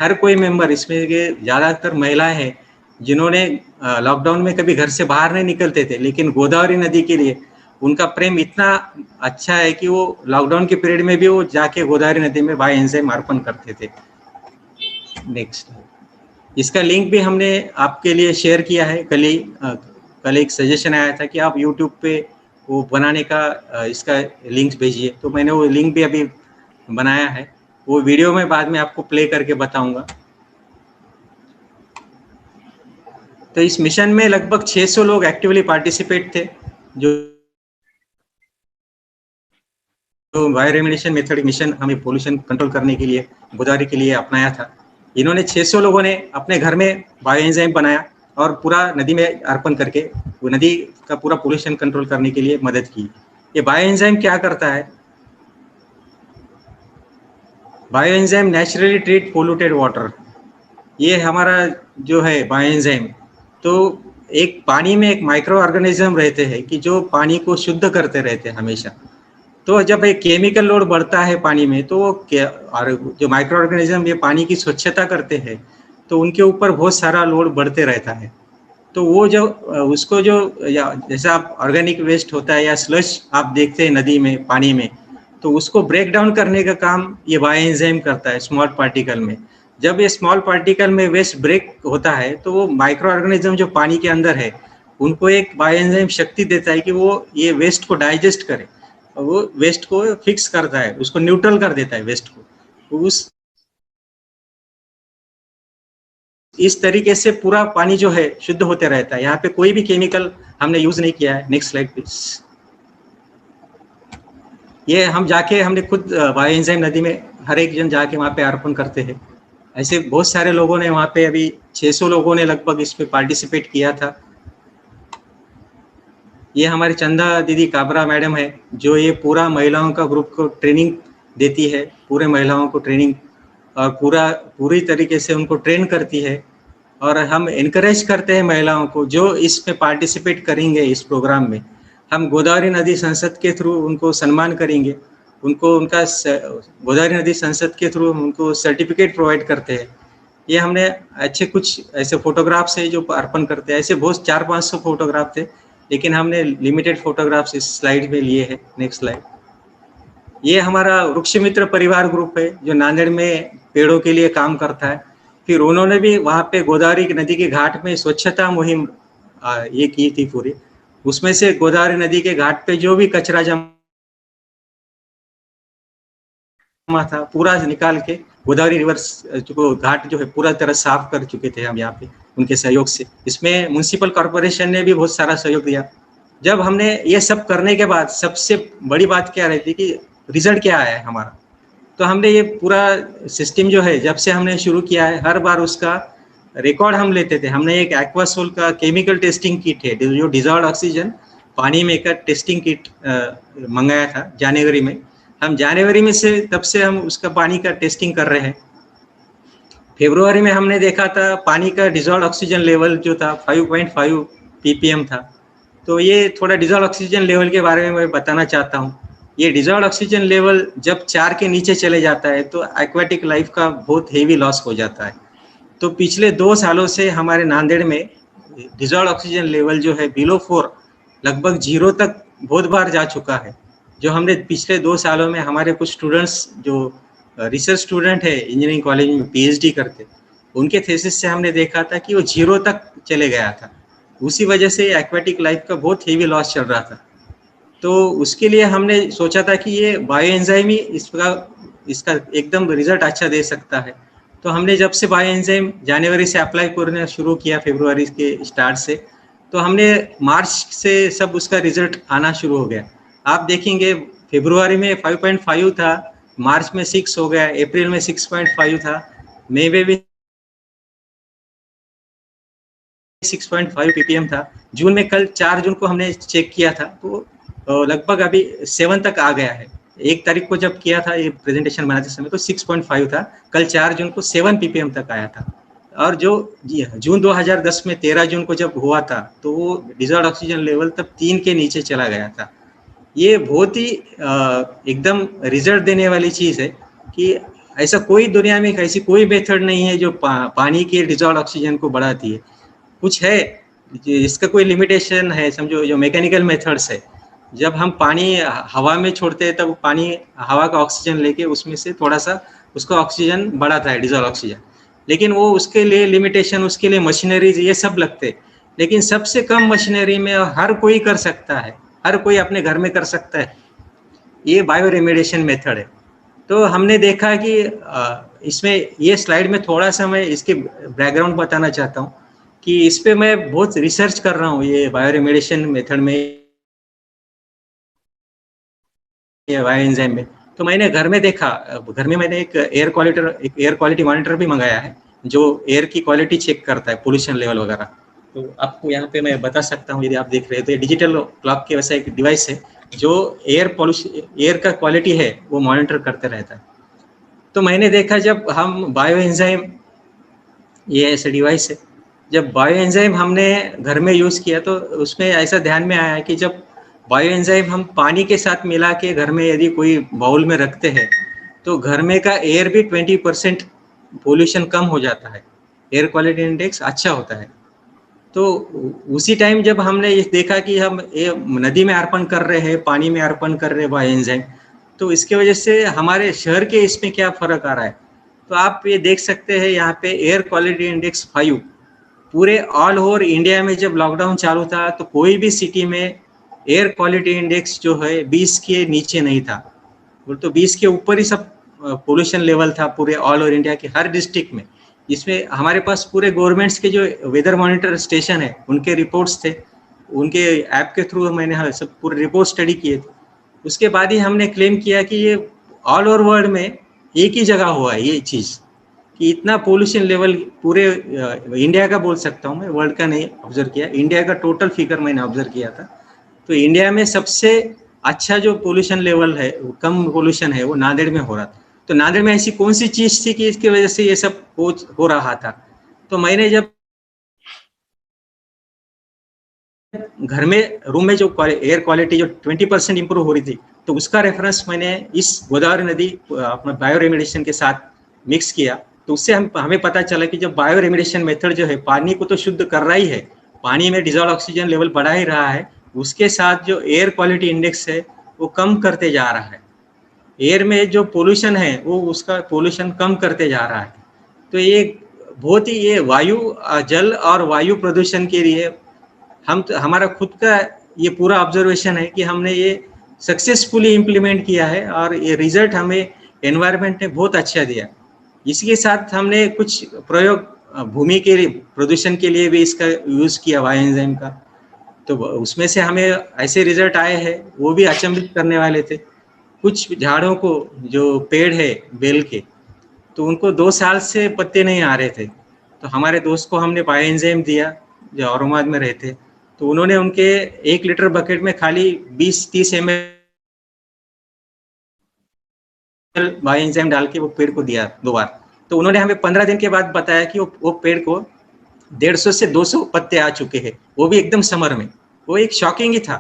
हर कोई मेंबर, इसमें के ज़्यादातर महिलाएं हैं जिन्होंने लॉकडाउन में कभी घर से बाहर नहीं निकलते थे, लेकिन गोदावरी नदी के लिए उनका प्रेम इतना अच्छा है कि वो लॉकडाउन के पीरियड में भी वो जाके गोदावरी नदी में बायोएंजाइम अर्पण करते थे। नेक्स्ट, इसका लिंक भी हमने आपके लिए शेयर किया है। कल एक सजेशन आया था कि आप यूट्यूब पे वो बनाने का इसका लिंक भेजिए, तो मैंने वो लिंक भी अभी बनाया है। वो वीडियो में बाद में आपको प्ले करके बताऊंगा। तो इस मिशन में लगभग 600 लोग एक्टिवली पार्टिसिपेट थे, जो बायोरेमिनेशन मेथड मिशन हमें पोल्यूशन कंट्रोल करने के लिए गोदावरी के लिए अपनाया था। इन्होंने 600 लोगों ने अपने घर में बायोएंजाइम बनाया और पूरा नदी में अर्पण करके वो नदी का पूरा पोल्यूशन कंट्रोल करने के लिए मदद की। ये बायोएंजाइम क्या करता है? Bioenzyme naturally treat polluted water. ये हमारा जो है बायोएंजाइम, तो एक पानी में एक माइक्रो ऑर्गेनिज्म रहते हैं कि जो पानी को शुद्ध करते रहते हैं हमेशा। तो जब एक केमिकल लोड बढ़ता है पानी में, तो और जो माइक्रो ऑर्गेनिज्म ये पानी की स्वच्छता करते हैं, तो उनके ऊपर बहुत सारा लोड बढ़ते रहता है। तो वो जो उसको जो जैसा आप ऑर्गेनिक वेस्ट होता है या स्लश आप देखते हैं नदी में, पानी में, तो उसको ब्रेक डाउन करने का काम ये बायोएंजाइम करता है स्मॉल पार्टिकल में। जब ये स्मॉल पार्टिकल में वेस्ट ब्रेक होता है, तो वो माइक्रो ऑर्गेनिज्म जो पानी के अंदर है, उनको एक बायोएंजाइम शक्ति देता है कि वो ये वेस्ट को डाइजेस्ट करे, और वो वेस्ट को फिक्स करता है, उसको न्यूट्रल कर देता है वेस्ट को। इस तरीके से पूरा पानी जो है शुद्ध होते रहता है। यहाँ पे कोई भी केमिकल हमने यूज नहीं किया है। Next slide please. ये हम जाके हमने खुद बायोएंजाइम नदी में हर एक जन जाके वहाँ पे अर्पण करते हैं। ऐसे बहुत सारे लोगों ने वहाँ पे, अभी 600 लोगों ने लगभग इस पे पार्टिसिपेट किया था। ये हमारी चंदा दीदी काबरा मैडम है, जो ये पूरा महिलाओं का ग्रुप को ट्रेनिंग देती है, पूरे महिलाओं को ट्रेनिंग और पूरी तरीके से उनको ट्रेन करती है। और हम इनकरेज करते हैं महिलाओं को जो इसमें पार्टिसिपेट करेंगे इस प्रोग्राम में। हम गोदावरी नदी संसद के थ्रू उनको सम्मान करेंगे, उनको उनका गोदावरी नदी संसद के थ्रू उनको सर्टिफिकेट प्रोवाइड करते हैं। ये हमने अच्छे कुछ ऐसे फोटोग्राफ्स है जो अर्पण करते हैं। ऐसे बहुत 400-500 फोटोग्राफ थे, लेकिन हमने लिमिटेड फोटोग्राफ्स इस स्लाइड में लिए हैं। Next slide. ये हमारा वृक्ष मित्र परिवार ग्रुप है, जो नांदेड़ में पेड़ों के लिए काम करता है। फिर उन्होंने भी वहाँ पे गोदावरी नदी के घाट में स्वच्छता मुहिम ये की थी पूरी। उसमें से गोदावरी नदी के घाट पे जो भी कचरा जमा था पूरा निकाल के गोदावरी रिवर जो घाट जो है पूरा तरह साफ कर चुके थे हम यहाँ पे उनके सहयोग से। इसमें म्युनिसिपल कॉर्पोरेशन ने भी बहुत सारा सहयोग दिया। जब हमने ये सब करने के बाद सबसे बड़ी बात क्या रहती कि रिजल्ट क्या आया है हमारा, तो हमने ये पूरा सिस्टम जो है जब से हमने शुरू किया है, हर बार उसका रिकॉर्ड हम लेते थे। हमने एक एक्वासोल का केमिकल टेस्टिंग किट है, जो डिजॉल्व्ड ऑक्सीजन पानी में का टेस्टिंग किट मंगाया था जनवरी में। हम जनवरी में से तब से हम उसका पानी का टेस्टिंग कर रहे हैं। फरवरी में हमने देखा था पानी का डिजॉल्व्ड ऑक्सीजन लेवल जो था 5.5 ppm था। तो ये थोड़ा डिजॉल्व्ड ऑक्सीजन लेवल के बारे में मैं बताना चाहता हूँ। ये डिजॉल्व्ड ऑक्सीजन लेवल जब 4 के नीचे चले जाता है तो एक्वाटिक लाइफ का बहुत हेवी लॉस हो जाता है। तो पिछले 2 सालों से हमारे नांदेड़ में डिजॉल्व्ड ऑक्सीजन लेवल जो है बिलो 4 लगभग 0 तक बहुत बार जा चुका है। जो हमने पिछले 2 सालों में हमारे कुछ स्टूडेंट्स जो रिसर्च स्टूडेंट है इंजीनियरिंग कॉलेज में PhD करते, उनके थीसिस से हमने देखा था कि वो 0 तक चले गया था। उसी वजह से एक्वाटिक लाइफ का बहुत हेवी लॉस चल रहा था। तो उसके लिए हमने सोचा था कि ये बायोएंजाइम ही इसका एकदम रिजल्ट अच्छा दे सकता है। तो हमने जब से बायोएंजाइम जनवरी से अप्लाई करना शुरू किया, फरवरी के स्टार्ट से, तो हमने मार्च से सब उसका रिजल्ट आना शुरू हो गया। आप देखेंगे फरवरी में 5.5 था, मार्च में 6 हो गया, अप्रैल में 6.5 था, मई में भी 6.5 ppm था। जून में कल 4 जून को हमने चेक किया था तो लगभग अभी 7 तक आ गया है। 1 तारीख को जब किया था ये प्रेजेंटेशन बनाते समय तो 6.5 था, कल 4 जून को 7 ppm तक आया था। और जो जून 2010 में 13 जून को जब हुआ था तो वो डिजॉल्व्ड ऑक्सीजन लेवल तब 3 के नीचे चला गया था। ये बहुत ही एकदम रिजल्ट देने वाली चीज है कि ऐसा कोई दुनिया में ऐसी कोई मेथड नहीं है जो पानी के डिजॉल्व्ड ऑक्सीजन को बढ़ाती है। कुछ है इसका कोई लिमिटेशन है, समझो जो मैकेनिकल मेथड्स है, जब हम पानी हवा में छोड़ते हैं तब पानी हवा का ऑक्सीजन लेके उसमें से थोड़ा सा उसका ऑक्सीजन बढ़ाता है, डिजॉल्व ऑक्सीजन, लेकिन वो उसके लिए लिमिटेशन, उसके लिए मशीनरीज ये सब लगते, लेकिन सबसे कम मशीनरी में हर कोई कर सकता है, हर कोई अपने घर में कर सकता है, ये बायो रेमेडिएशन मेथड है। तो हमने देखा कि इसमें ये स्लाइड में थोड़ा सा मैं इसके बैकग्राउंड बताना चाहता हूँ कि इस पे मैं बहुत रिसर्च कर रहा हूँ ये बायो रेमेडिएशन मेथड में, ये बायो एंजाइम में। तो मैंने घर में देखा, घर में मैंने एक एयर क्वालिटी मॉनिटर भी मंगाया है जो एयर की क्वालिटी चेक करता है, पोल्यूशन लेवल वगैरह। तो आपको यहाँ पे मैं बता सकता हूँ, यदि आप देख रहे हो तो ये डिजिटल क्लॉक के वैसा एक डिवाइस है जो एयर का क्वालिटी है वो मॉनिटर करते रहता है। तो मैंने देखा जब हम बायो एंजाइम, ये ऐसा डिवाइस है, जब बायो एंजाइम हमने घर में यूज किया तो उसमें ऐसा ध्यान में आया कि जब बायो एंजाइम हम पानी के साथ मिला के घर में यदि कोई बाउल में रखते हैं तो घर में का एयर भी 20% पोल्यूशन कम हो जाता है, एयर क्वालिटी इंडेक्स अच्छा होता है। तो उसी टाइम जब हमने ये देखा कि हम नदी में अर्पण कर रहे हैं, पानी में अर्पण कर रहे हैं बायो एंजाइम, तो इसके वजह से हमारे शहर के इसमें क्या फर्क आ रहा है, तो आप ये देख सकते हैं यहाँ पे एयर क्वालिटी इंडेक्स 5 पूरे ऑल ओवर इंडिया में जब लॉकडाउन चालू था तो कोई भी सिटी में एयर क्वालिटी इंडेक्स जो है 20 के नीचे नहीं था, तो 20 के ऊपर ही सब पोल्यूशन लेवल था पूरे ऑल ओवर इंडिया के हर डिस्ट्रिक्ट में। इसमें हमारे पास पूरे गवर्नमेंट्स के जो वेदर मॉनिटर स्टेशन है उनके रिपोर्ट्स थे, उनके ऐप के थ्रू मैंने सब पूरे रिपोर्ट स्टडी किए थे। उसके बाद ही हमने क्लेम किया कि ये ऑल ओवर वर्ल्ड में एक ही जगह हुआ है ये चीज़ कि इतना पोल्यूशन लेवल पूरे इंडिया का बोल सकता हूँ मैं, वर्ल्ड का नहीं ऑब्जर्व किया, इंडिया का टोटल फिगर मैंने ऑब्जर्व किया था। तो इंडिया में सबसे अच्छा जो पोल्यूशन लेवल है, कम पोल्यूशन है, वो नांदेड़ में हो रहा था। तो नांदेड़ में ऐसी कौन सी चीज थी कि इसकी वजह से ये सब हो रहा था। तो मैंने जब घर में रूम में जो एयर क्वालिटी जो 20% इंप्रूव हो रही थी तो उसका रेफरेंस मैंने इस गोदावरी नदी अपना बायो रेमेडिएशन के साथ मिक्स किया। तो उससे हमें पता चला कि जब बायो रेमेडिएशन मेथड जो है पानी को तो शुद्ध कर रहा ही है, पानी में डिजॉल्व ऑक्सीजन लेवल बढ़ा ही रहा है, उसके साथ जो एयर क्वालिटी इंडेक्स है वो कम करते जा रहा है, एयर में जो पोल्यूशन है वो उसका पोल्यूशन कम करते जा रहा है। तो ये बहुत ही ये वायु, जल और वायु प्रदूषण के लिए हमारा खुद का ये पूरा ऑब्जर्वेशन है कि हमने ये सक्सेसफुली इम्प्लीमेंट किया है और ये रिजल्ट हमें एनवायरनमेंट ने बहुत अच्छा दिया। इसके साथ हमने कुछ प्रयोग भूमि के प्रदूषण के लिए भी इसका यूज किया बायो एंजाइम का, तो उसमें से हमें ऐसे रिजल्ट आए हैं वो भी अचंभित करने वाले थे। कुछ झाड़ों को जो पेड़ है बेल के, तो उनको 2 साल से पत्ते नहीं आ रहे थे, तो हमारे दोस्त को हमने बायो एंजाइम दिया जो औरंगाबाद में रहते, तो उन्होंने उनके 1 लीटर बकेट में खाली 20-30 ml बायो एंजाइम डाल के वो पेड़ को दिया 2 बार। तो उन्होंने हमें 15 दिन के बाद बताया कि वो पेड़ को 150 से 200 पत्ते आ चुके हैं, वो भी एकदम समर में। वो एक शॉकिंग ही था।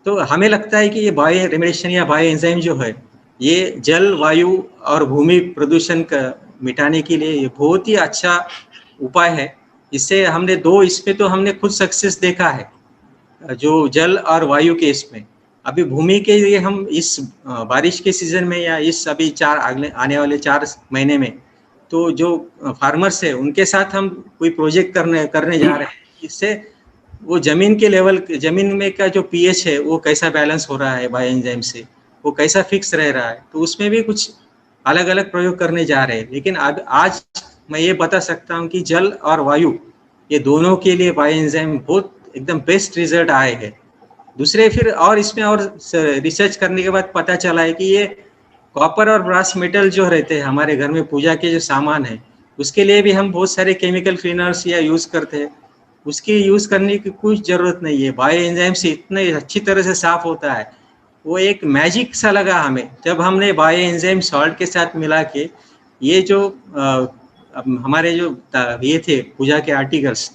तो हमें लगता है कि ये बायो रेमेडिएशन या बायो एंजाइम जो है ये जल, वायु और भूमि प्रदूषण का मिटाने के लिए ये बहुत ही अच्छा उपाय है। इससे हमने इसमें तो हमने खुद सक्सेस देखा है, जो जल और वायु के इसमें। अभी भूमि के लिए हम इस बारिश के सीजन में या इस अभी आने वाले 4 महीने में तो जो फार्मर्स है उनके साथ हम कोई प्रोजेक्ट करने जा रहे हैं, इससे वो जमीन के लेवल, जमीन में का जो पीएच है वो कैसा बैलेंस हो रहा है बायो एंजाइम से, वो कैसा फिक्स रह रहा है, तो उसमें भी कुछ अलग अलग प्रयोग करने जा रहे हैं। लेकिन अब आज मैं ये बता सकता हूँ कि जल और वायु ये दोनों के लिए बायो एंजाइम बहुत एकदम बेस्ट रिजल्ट आए हैं। दूसरे फिर और इसमें और रिसर्च करने के बाद पता चला है कि ये कॉपर और ब्रास मेटल जो रहते हैं हमारे घर में पूजा के जो सामान है उसके लिए भी हम बहुत सारे केमिकल क्लीनर्स या यूज करते हैं। उसके यूज करने की कुछ जरूरत नहीं है। बायो एंजाइम से इतने अच्छी तरह से साफ होता है, वो एक मैजिक सा लगा हमें जब हमने बायो एंजाइम सॉल्ट के साथ मिला के ये जो हमारे जो ये थे पूजा के आर्टिकल्स,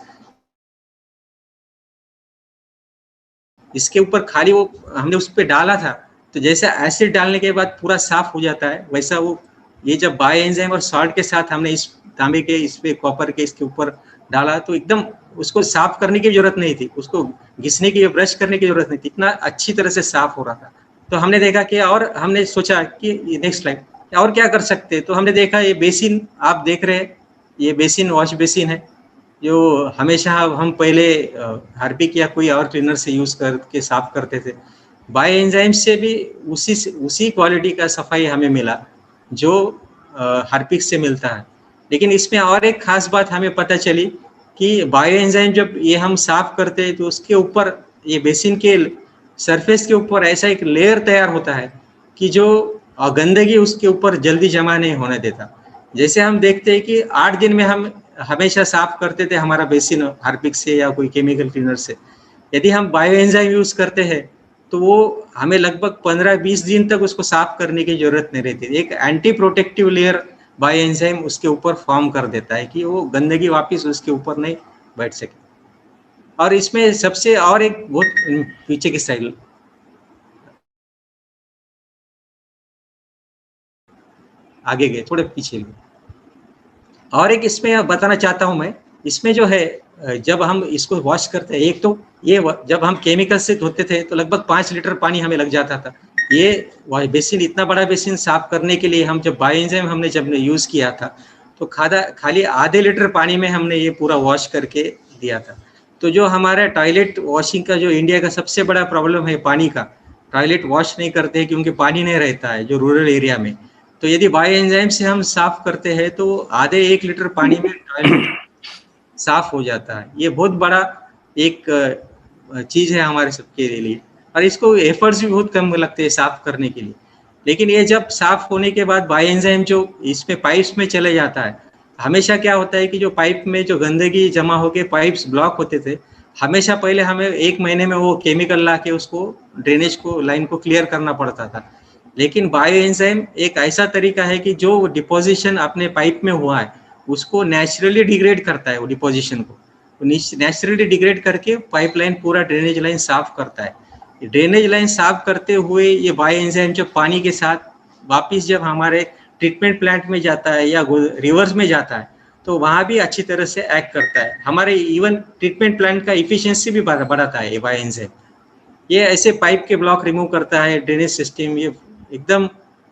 इसके ऊपर खाली वो हमने उस पर डाला था, तो जैसे एसिड डालने के बाद पूरा साफ हो जाता है, वैसा वो ये जब बायो एंजाइम और सॉल्ट के साथ हमने इस तांबे के इस पे कॉपर के इसके ऊपर डाला तो एकदम उसको साफ करने की जरूरत नहीं थी, उसको घिसने की ब्रश करने की जरूरत नहीं थी, इतना अच्छी तरह से साफ हो रहा था। तो हमने देखा कि और हमने सोचा कि नेक्स्ट स्लाइड और क्या कर सकते हैं। तो हमने देखा ये बेसिन आप देख रहे हैं, ये बेसिन वॉश बेसिन है जो हमेशा हम पहले हार्पिक या कोई और क्लीनर से यूज करके साफ करते थे। बायो एंजाइम से भी उसी क्वालिटी का सफाई हमें मिला जो हार्पिक से मिलता है। लेकिन इसमें और एक खास बात हमें पता चली कि बायो एंजाइम जब ये हम साफ करते हैं तो उसके ऊपर ये बेसिन के सरफेस के ऊपर ऐसा एक लेयर तैयार होता है कि जो गंदगी उसके ऊपर जल्दी जमा नहीं होने देता। जैसे हम देखते हैं कि 8 दिन में हम हमेशा साफ करते थे हमारा बेसिन हार्पिक से या कोई केमिकल क्लीनर से, यदि हम बायो एंजाइम यूज करते हैं तो वो हमें लगभग 15-20 दिन तक उसको साफ करने की जरूरत नहीं रहती। एक anti protective layer bio enzyme उसके ऊपर फॉर्म कर देता है कि वो गंदगी वापस उसके ऊपर नहीं बैठ सके। और इसमें सबसे और एक बहुत पीछे की साइड आगे गए, थोड़े पीछे गए, और एक इसमें बताना चाहता हूं मैं, इसमें जो है जब हम इसको वॉश करते हैं, एक तो ये जब हम केमिकल से धोते थे तो लगभग 5 लीटर पानी हमें लग जाता था। ये बेसिन, इतना बड़ा बेसिन साफ करने के लिए हम जब बायो एंजाइम हमने जब यूज किया था तो खाली आधे लीटर पानी में हमने ये पूरा वॉश करके दिया था। तो जो हमारा टॉयलेट वॉशिंग का जो इंडिया का सबसे बड़ा प्रॉब्लम है पानी का, टॉयलेट वॉश नहीं करते हैं क्योंकि पानी नहीं रहता है जो रूरल एरिया में। तो यदि बायो एंजाइम से हम साफ करते हैं तो आधे 1 लीटर पानी में टॉयलेट साफ हो जाता है। ये बहुत बड़ा एक चीज है हमारे सबके लिए, और इसको एफर्ट्स भी बहुत कम लगते हैं साफ करने के लिए। लेकिन ये जब साफ होने के बाद बायो एंजाइम जो इसमें पाइप्स में चले जाता है, हमेशा क्या होता है कि जो पाइप में जो गंदगी जमा होके पाइप्स ब्लॉक होते थे, हमेशा पहले हमें 1 महीने में वो केमिकल ला के उसको ड्रेनेज को लाइन को क्लियर करना पड़ता था। लेकिन बायो एंजाइम एक ऐसा तरीका है कि जो डिपोजिशन अपने पाइप में हुआ है उसको नेचुरली डिग्रेड करता है, वो डिपोजिशन को नेचुरली डिग्रेड करके पाइपलाइन पूरा ड्रेनेज लाइन साफ करता है। ड्रेनेज लाइन साफ करते हुए ये बायो एंजाइम जब पानी के साथ वापिस जब हमारे ट्रीटमेंट प्लांट में जाता है या रिवर्स में जाता है तो वहाँ भी अच्छी तरह से एक्ट करता है। हमारे इवन ट्रीटमेंट प्लांट का इफिशियंसी भी बढ़ाता है ये बायो एंजाइम। ये ऐसे पाइप के ब्लॉक रिमूव करता है, ड्रेनेज सिस्टम ये एकदम,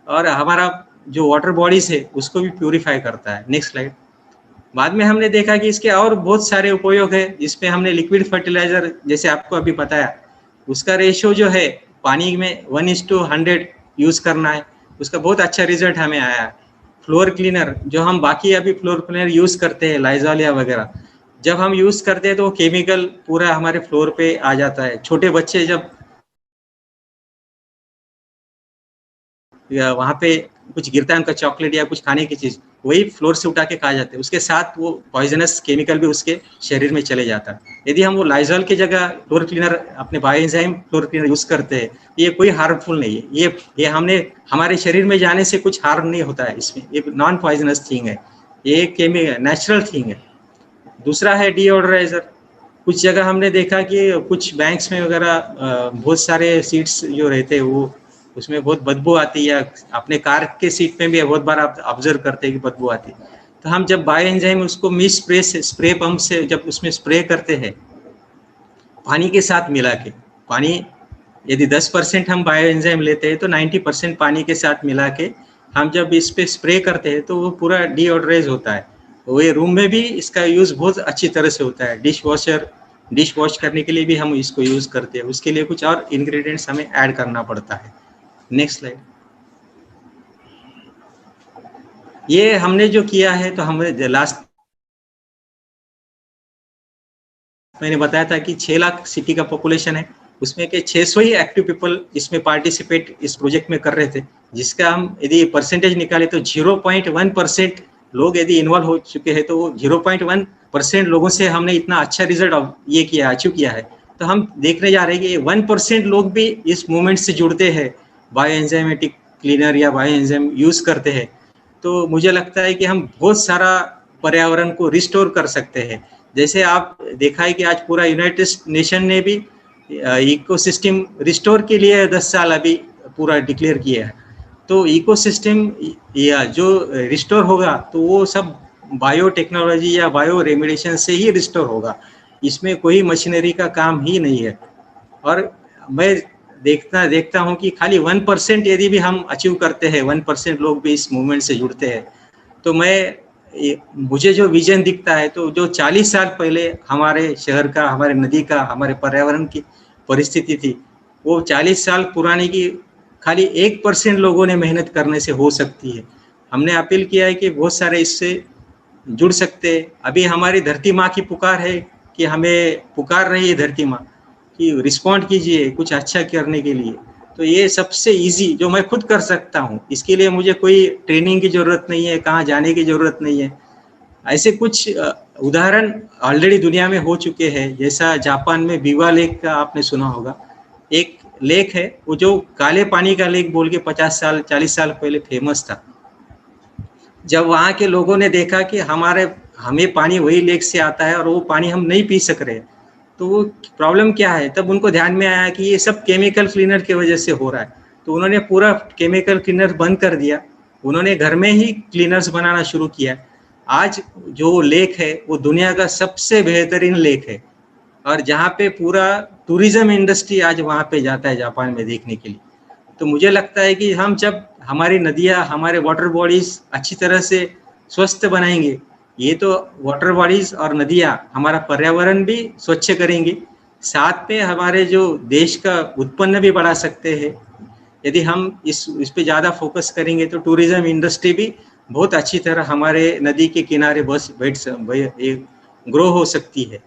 और हमारा जो वाटर बॉडीज है उसको भी प्यूरिफाई करता है। Next slide. बाद में हमने देखा कि इसके और बहुत सारे उपयोग है, जिसमें हमने लिक्विड फर्टिलाइजर जैसे आपको अभी बताया उसका रेशियो जो है पानी में 1:100 यूज करना है, उसका बहुत अच्छा रिजल्ट हमें आया है। फ्लोर क्लीनर जो हम बाकी अभी फ्लोर क्लीनर यूज करते हैं लाइजॉल या वगैरह, जब हम यूज करते हैं तो केमिकल पूरा हमारे फ्लोर पे आ जाता है। छोटे बच्चे जब वहां पे कुछ गिरता है उनका चॉकलेट या कुछ खाने की चीज, वही फ्लोर से उठा के खा जाते हैं, उसके साथ वो पॉइजनस केमिकल भी उसके शरीर में चले जाता है। यदि हम वो लाइजॉल की जगह फ्लोर क्लीनर अपने bio enzyme floor cleaner use करते हैं, ये कोई हार्मफुल नहीं है, ये हमने हमारे शरीर में जाने से कुछ हार्म नहीं होता है इसमें, ये नॉन पॉइजनस थिंग है, ये केमिकल नेचुरल थिंग है। दूसरा है डीओडराइजर। कुछ जगह हमने देखा कि कुछ बैंक्स में वगैरह बहुत सारे सीट्स जो रहते हैं वो उसमें बहुत बदबू आती है, या अपने कार के सीट में भी बहुत बार आप ऑब्जर्व करते हैं कि बदबू आती है। तो हम जब बायो एंजाइम उसको मिस स्प्रे पंप से जब उसमें स्प्रे करते हैं पानी के साथ मिला के, पानी यदि 10% हम बायो एंजाइम लेते हैं तो 90% पानी के साथ मिला के हम जब इस पे स्प्रे करते हैं तो वो पूरा डीओडराइज होता है। वो ये रूम में भी इसका यूज बहुत अच्छी तरह से होता है। डिश वॉश करने के लिए भी हम इसको यूज करते हैं, उसके लिए कुछ और इंग्रेडिएंट्स हमें ऐड करना पड़ता है। Next slide. ये हमने जो किया है तो हमने लास्ट मैंने बताया था कि 6 लाख सिटी का पॉपुलेशन है, उसमें के 600 ही एक्टिव पीपल इसमें पार्टिसिपेट इस प्रोजेक्ट में कर रहे थे, जिसका हम यदि परसेंटेज निकाले तो 0.1% लोग यदि इन्वॉल्व हो चुके हैं तो वो 0.1 परसेंट लोगों से हमने इतना अच्छा रिजल्ट ये किया, अचीव किया है, तो हम देखने जा रहे हैं कि 1% लोग भी इस मूवमेंट से जुड़ते हैं, बायो एंजाइमेटिक क्लीनर या बायो एंजाइम यूज करते हैं, तो मुझे लगता है कि हम बहुत सारा पर्यावरण को रिस्टोर कर सकते हैं। जैसे आप देखा है कि आज पूरा यूनाइटेड नेशन ने भी इकोसिस्टम रिस्टोर के लिए 10 साल अभी पूरा डिक्लेयर किया है। तो इकोसिस्टम या जो रिस्टोर होगा तो वो सब बायोटेक्नोलॉजी या बायो रेमिडिएशन से ही रिस्टोर होगा, इसमें कोई मशीनरी का काम ही नहीं है। और मैं देखता हूँ कि खाली 1% यदि भी हम अचीव करते हैं, 1% लोग भी इस मूवमेंट से जुड़ते हैं, तो मुझे जो विजन दिखता है, तो जो 40 साल पहले हमारे शहर का, हमारे नदी का, हमारे पर्यावरण की परिस्थिति थी, वो 40 साल पुरानी की खाली 1% लोगों ने मेहनत करने से हो सकती है। हमने अपील किया है कि बहुत सारे इससे जुड़ सकते हैं। अभी हमारी धरती माँ की पुकार है कि हमें पुकार रही है धरती माँ कि रिस्पॉन्ड कीजिए कुछ अच्छा करने के लिए। तो ये सबसे इजी जो मैं खुद कर सकता हूँ, इसके लिए मुझे कोई ट्रेनिंग की जरूरत नहीं है, कहाँ जाने की जरूरत नहीं है। ऐसे कुछ उदाहरण ऑलरेडी दुनिया में हो चुके हैं, जैसा जापान में बीवा लेक का आपने सुना होगा, एक लेक है वो जो काले पानी का लेक बोल के 40 साल पहले फेमस था। जब वहाँ के लोगों ने देखा कि हमें पानी वही लेक से आता है और वो पानी हम नहीं पी सक रहे, तो वो प्रॉब्लम क्या है, तब उनको ध्यान में आया कि ये सब केमिकल क्लीनर की वजह से हो रहा है। तो उन्होंने पूरा केमिकल क्लीनर बंद कर दिया, उन्होंने घर में ही क्लीनर्स बनाना शुरू किया। आज जो लेक है वो दुनिया का सबसे बेहतरीन लेक है, और जहाँ पे पूरा टूरिज्म इंडस्ट्री आज वहाँ पे जाता है जापान में देखने के लिए। तो मुझे लगता है कि हम जब हमारी नदियाँ, हमारे वाटर बॉडीज अच्छी तरह से स्वस्थ बनाएंगे, ये तो वाटर बॉडीज और नदियाँ हमारा पर्यावरण भी स्वच्छ करेंगे, साथ में हमारे जो देश का उत्पन्न भी बढ़ा सकते हैं। यदि हम इस पे ज़्यादा फोकस करेंगे तो टूरिज्म इंडस्ट्री भी बहुत अच्छी तरह हमारे नदी के किनारे ग्रो हो सकती है,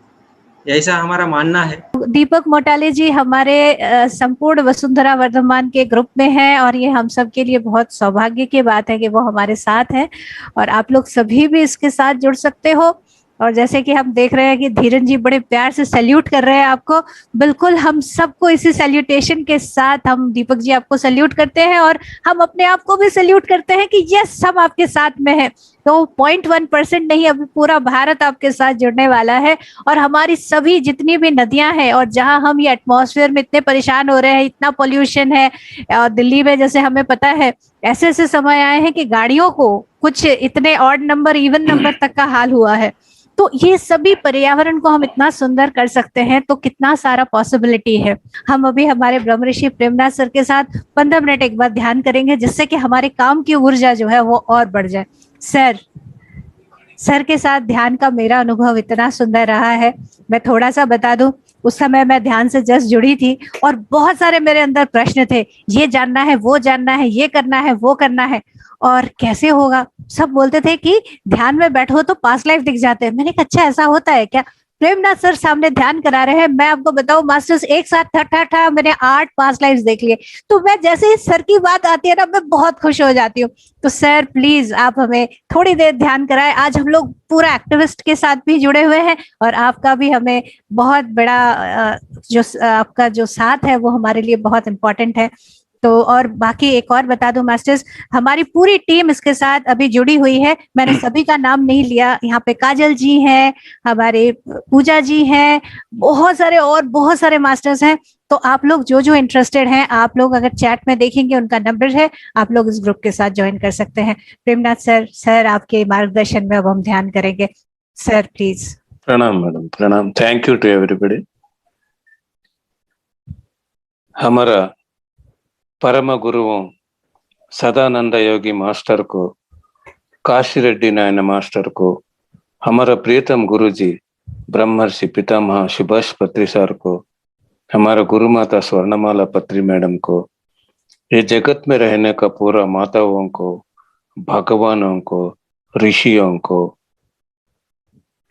ऐसा हमारा मानना है। दीपक मोटाले जी हमारे संपूर्ण वसुंधरा वर्धमान के ग्रुप में हैं, और ये हम सब के लिए बहुत सौभाग्य की बात है कि वो हमारे साथ हैं, और आप लोग सभी भी इसके साथ जुड़ सकते हो। और जैसे कि हम देख रहे हैं कि धीरन जी बड़े प्यार से सैल्यूट कर रहे हैं आपको, बिल्कुल हम सबको इसी सैल्यूटेशन के साथ हम दीपक जी आपको सैल्यूट करते हैं, और हम अपने आप को भी सैल्यूट करते हैं कि यस हम आपके साथ में हैं। तो 0.1% नहीं, अभी पूरा भारत आपके साथ जुड़ने वाला है, और हमारी सभी जितनी भी नदियां हैं, और जहां हम ये एटमॉस्फेयर में इतने परेशान हो रहे हैं, इतना पोल्यूशन है, और दिल्ली में जैसे हमें पता है ऐसे ऐसे समय आए हैं कि गाड़ियों को कुछ इतने ऑड नंबर, इवन नंबर तक का हाल हुआ है। तो ये सभी पर्यावरण को हम इतना सुंदर कर सकते हैं, तो कितना सारा पॉसिबिलिटी है। हम अभी हमारे ब्रह्म ऋषि प्रेमनाथ सर के साथ 15 मिनट एक बार ध्यान करेंगे, जिससे कि हमारे काम की ऊर्जा जो है वो और बढ़ जाए। सर के साथ ध्यान का मेरा अनुभव इतना सुंदर रहा है। मैं थोड़ा सा बता दूं, उस समय मैं ध्यान से जस्ट जुड़ी थी और बहुत सारे मेरे अंदर प्रश्न थे, ये जानना है, वो जानना है, ये करना है, वो करना है, और कैसे होगा। सब बोलते थे कि ध्यान में बैठो तो पास्ट लाइफ दिख जाते हैं। मैंने कहा अच्छा ऐसा होता है क्या। प्रेमनाथ सर सामने ध्यान करा रहे हैं, मैं आपको बताऊं मास्टर्स एक साथ ठा मैंने 8 पास्ट लाइफ देख लिए। तो मैं जैसे ही सर की बात आती है ना, मैं बहुत खुश हो जाती हूँ। तो सर प्लीज आप हमें थोड़ी देर ध्यान कराएं। आज हम लोग पूरा एक्टिविस्ट के साथ भी जुड़े हुए हैं, और आपका भी हमें बहुत बड़ा जो आपका जो साथ है वो हमारे लिए बहुत इम्पोर्टेंट है। तो और बाकी एक और बता दूं मास्टर्स, हमारी पूरी टीम इसके साथ अभी जुड़ी हुई है। मैंने सभी का नाम नहीं लिया, यहाँ पे काजल जी हैं, हमारे पूजा जी हैं, बहुत सारे मास्टर्स हैं। तो आप लोग जो जो इंटरेस्टेड हैं, आप लोग अगर चैट में देखेंगे उनका नंबर है, आप लोग इस ग्रुप के साथ ज्वाइन कर सकते हैं। प्रेमनाथ सर आपके मार्गदर्शन में अब हम ध्यान करेंगे। Sir please. प्रणाम मैडम, प्रणाम। Thank you to everybody. हमारा परम गुरुओं सदानंद योगी मास्टर को, काशी रेड्डी नायन मास्टर को, हमारा प्रियतम गुरुजी ब्रह्मर्षि पितामह सुभाष पत्री सर को, हमारा गुरु माता स्वर्णमाला पत्री मैडम को, ये जगत में रहने का पूरा माताओं को, भगवानों को, ऋषियों को,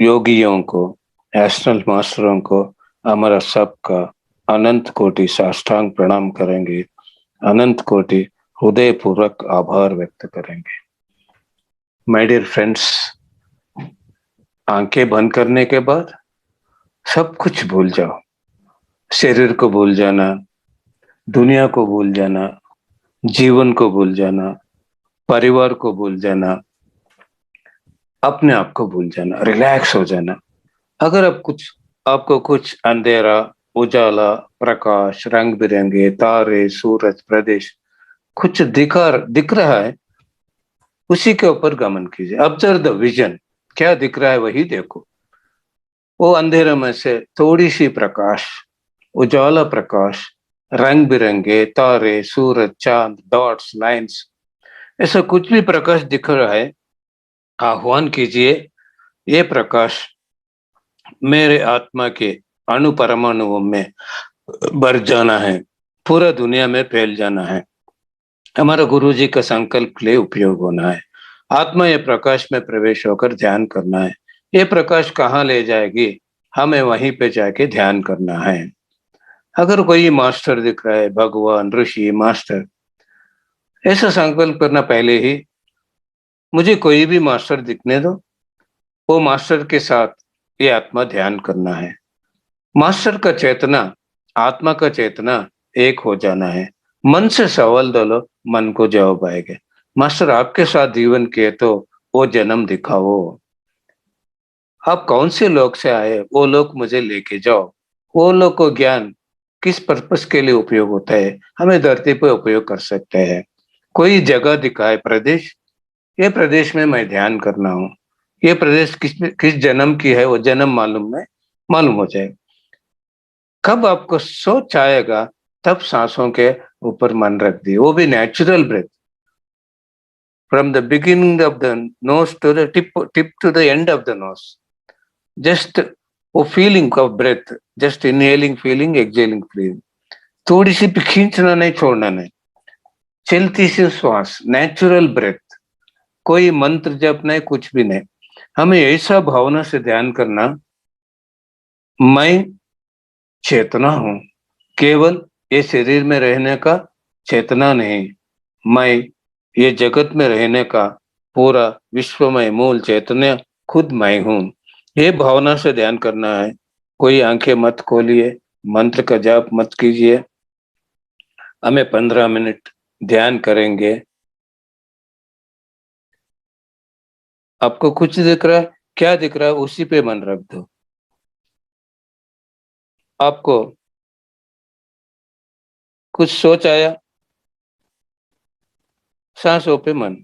योगियों को, एस्ट्रल मास्टरों को, हमारा सबका अनंत कोटि साष्टांग प्रणाम करेंगे, अनंत कोटि हृदय पूर्वक आभार व्यक्त करेंगे। माय डियर फ्रेंड्स, आंखें बंद करने के बाद सब कुछ भूल जाओ। शरीर को भूल जाना, दुनिया को भूल जाना, जीवन को भूल जाना, परिवार को भूल जाना, अपने आप को भूल जाना, रिलैक्स हो जाना। अगर आपको कुछ अंधेरा, उजाला, प्रकाश, रंग बिरंगे तारे, सूरज, प्रदेश कुछ दिख रहा है, उसी के ऊपर गमन कीजिए। Observe the vision. क्या दिख रहा है वही देखो। वो अंधेरे में से थोड़ी सी प्रकाश, उजाला प्रकाश, रंग बिरंगे तारे, सूरज, चांद, डॉट्स, लाइंस, ऐसा कुछ भी प्रकाश दिख रहा है, आह्वान कीजिए, ये प्रकाश मेरे आत्मा के अणु परमाणुओं में भर जाना है, पूरा दुनिया में फैल जाना है। हमारा गुरु जी का संकल्प के लिए उपयोग होना है। आत्मा ये प्रकाश में प्रवेश होकर ध्यान करना है। ये प्रकाश कहाँ ले जाएगी, हमें वहीं पे जाके ध्यान करना है। अगर कोई मास्टर दिख रहा है, भगवान, ऋषि, मास्टर, ऐसा संकल्प करना पहले ही, मुझे कोई भी मास्टर दिखने दो, वो मास्टर के साथ ये आत्मा ध्यान करना है। मास्टर का चेतना, आत्मा का चेतना एक हो जाना है। मन से सवाल डालो, मन को जवाब आएगा। मास्टर आपके साथ जीवन किए तो वो जन्म दिखाओ। आप कौन से लोक से आए, वो लोक मुझे लेके जाओ। वो लोक को ज्ञान किस पर्पस के लिए उपयोग होता है, हमें धरती पे उपयोग कर सकते हैं। कोई जगह दिखाए, प्रदेश, ये प्रदेश में मैं ध्यान करना हूँ, ये प्रदेश किस जन्म की है, वो जन्म मालूम हो जाए। कब आपको सोच आएगा, तब सांसों के ऊपर मन रख दिए, वो भी natural breath, from the beginning of the nose to the tip to the end of the nose. Just वो feeling of breath, just inhaling feeling, exhaling feeling, थोड़ी सी भी खींचना नहीं, छोड़ना नहीं, चलती सी श्वास, नेचुरल ब्रेथ, कोई मंत्र जप नहीं, कुछ भी नहीं। हमें ऐसा भावना से ध्यान करना, मैं चेतना हूं, केवल ये शरीर में रहने का चेतना नहीं, मैं ये जगत में रहने का पूरा विश्वमय मूल चैतन्य खुद मैं हूं। ये भावना से ध्यान करना है। कोई आंखें मत खोलिए, मंत्र का जाप मत कीजिए। हमें 15 मिनट ध्यान करेंगे। आपको कुछ दिख रहा है, क्या दिख रहा है, उसी पे मन रख दो। आपको कुछ सोच आया, सांसों पे मन।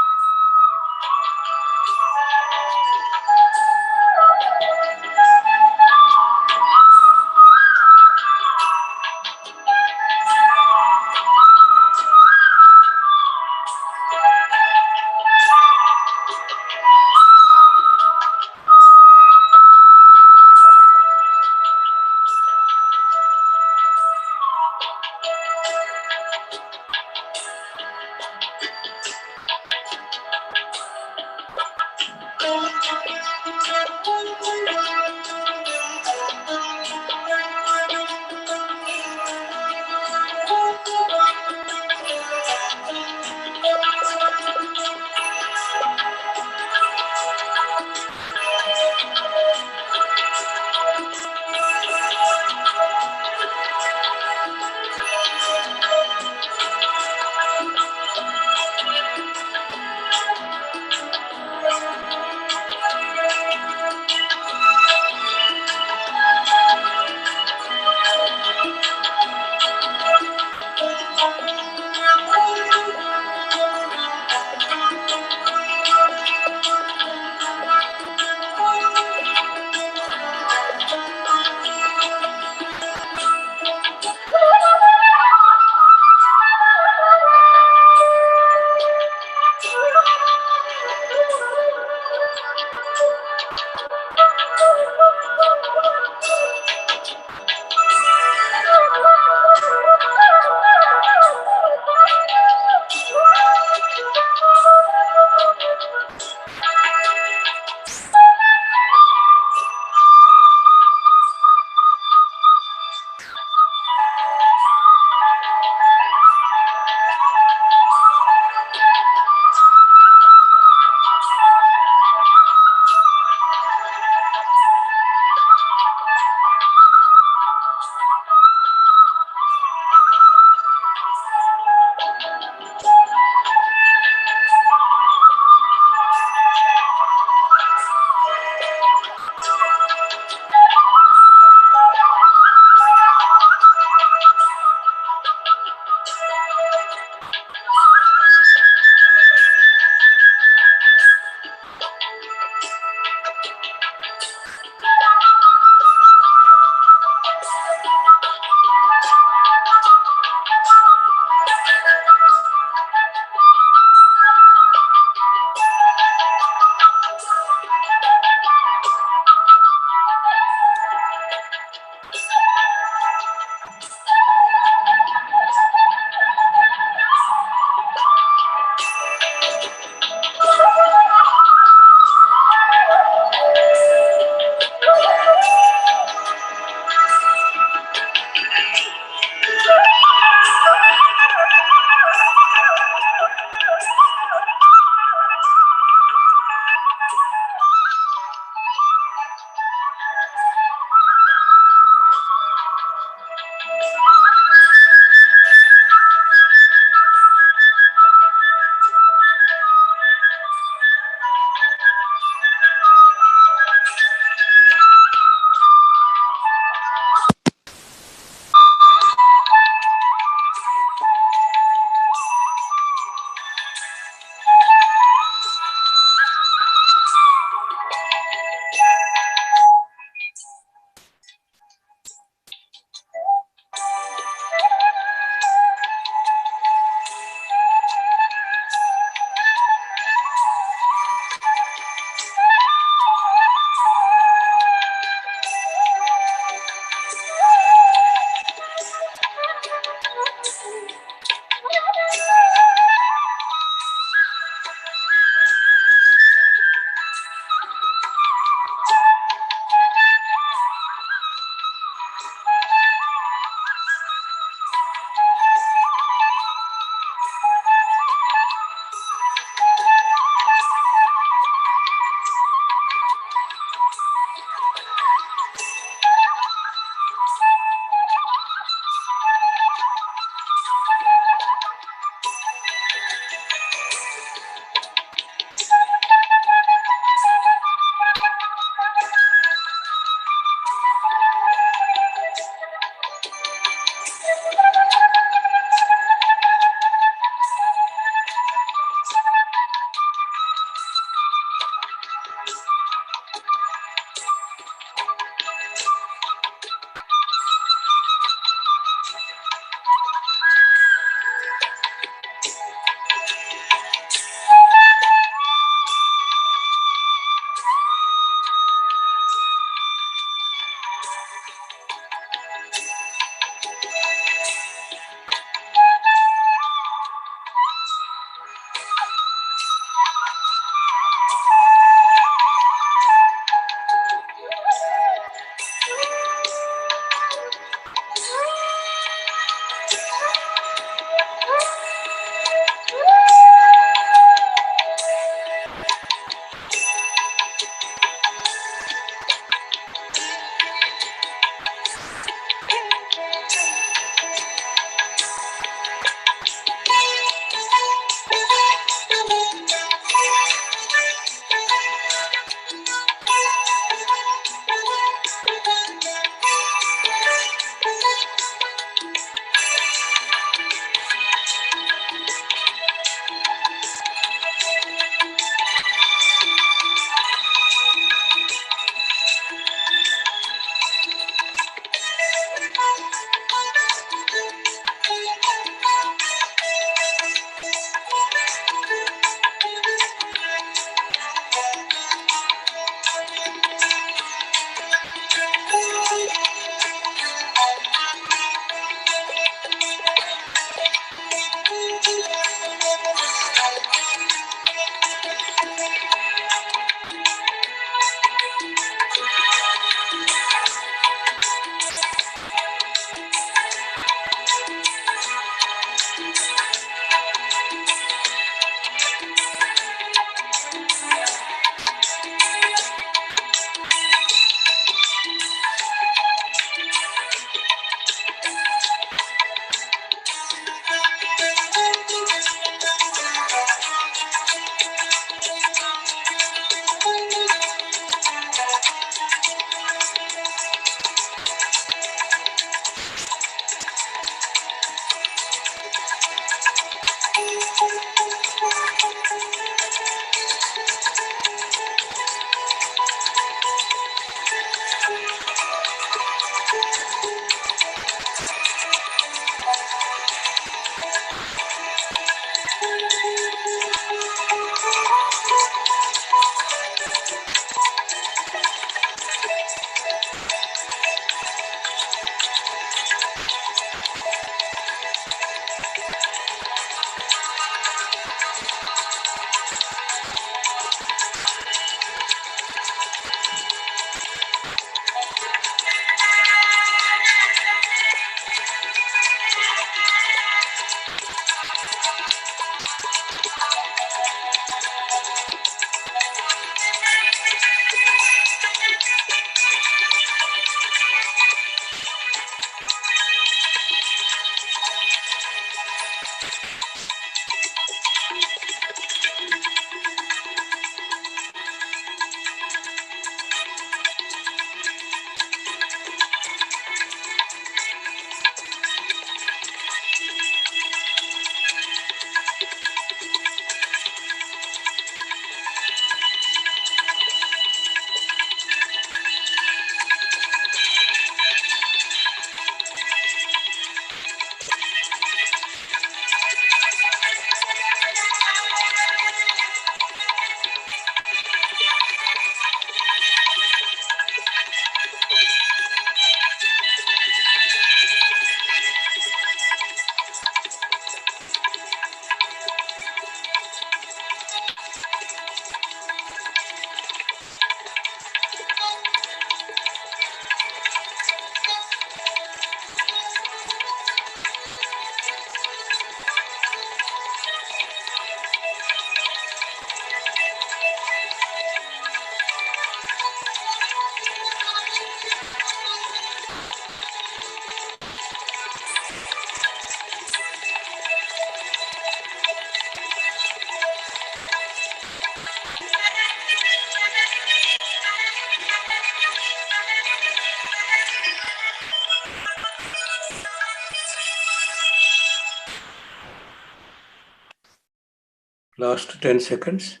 Last 10 seconds.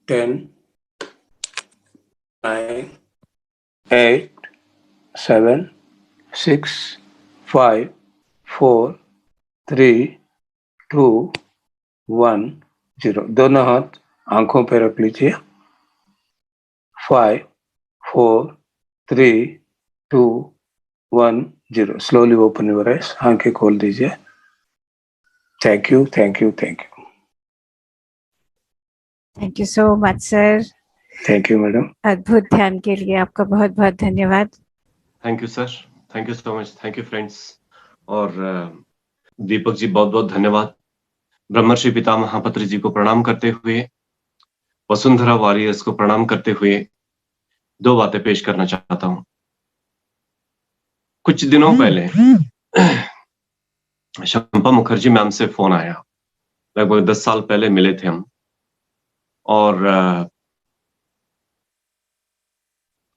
10, 9, 8, 7, 6, 5, 4, 3, 2, 1, 0. दोनों हाथ आंखों पे रख लीजिए. 5, 4, 3, 2, 1, 0. Slowly open your eyes. आंखें खोल दीजिए. Thank you, thank you, thank you. Thank you so much sir. Thank you, madam. अद्भुत ध्यान के लिए आपका बहुत बहुत धन्यवाद. Thank you sir, thank you so much, thank you friends. और दीपक जी बहुत बहुत धन्यवाद. ब्रह्मर्षि पिता महापत्र जी को प्रणाम करते हुए, वसुंधरा वॉरियर्स को प्रणाम करते हुए 2 बातें पेश करना चाहता हूं. कुछ दिनों पहले शंपा मुखर्जी मैम से फोन आया. लगभग 10 साल पहले मिले थे हम, और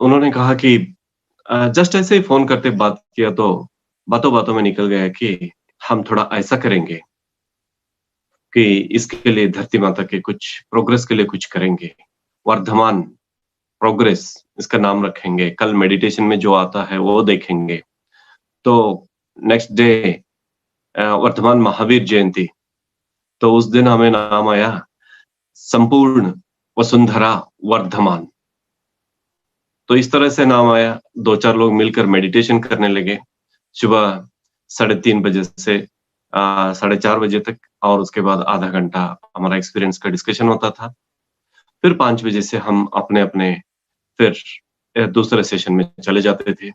उन्होंने कहा कि जस्ट ऐसे ही फोन करते बात किया तो बातों बातों में निकल गया कि हम थोड़ा ऐसा करेंगे कि इसके लिए धरती माता के कुछ प्रोग्रेस के लिए कुछ करेंगे. वर्धमान प्रोग्रेस इसका नाम रखेंगे. कल मेडिटेशन में जो आता है वो देखेंगे. तो नेक्स्ट डे वर्धमान महावीर जयंती, तो उस दिन हमें नाम आया संपूर्ण वसुंधरा वर्धमान. तो इस तरह से नाम आया. 2-4 लोग मिलकर मेडिटेशन करने लगे सुबह 3:30 बजे से 4:30 बजे तक, और उसके बाद आधा घंटा हमारा एक्सपीरियंस का डिस्कशन होता था. फिर 5 बजे से हम अपने अपने फिर दूसरे सेशन में चले जाते थे.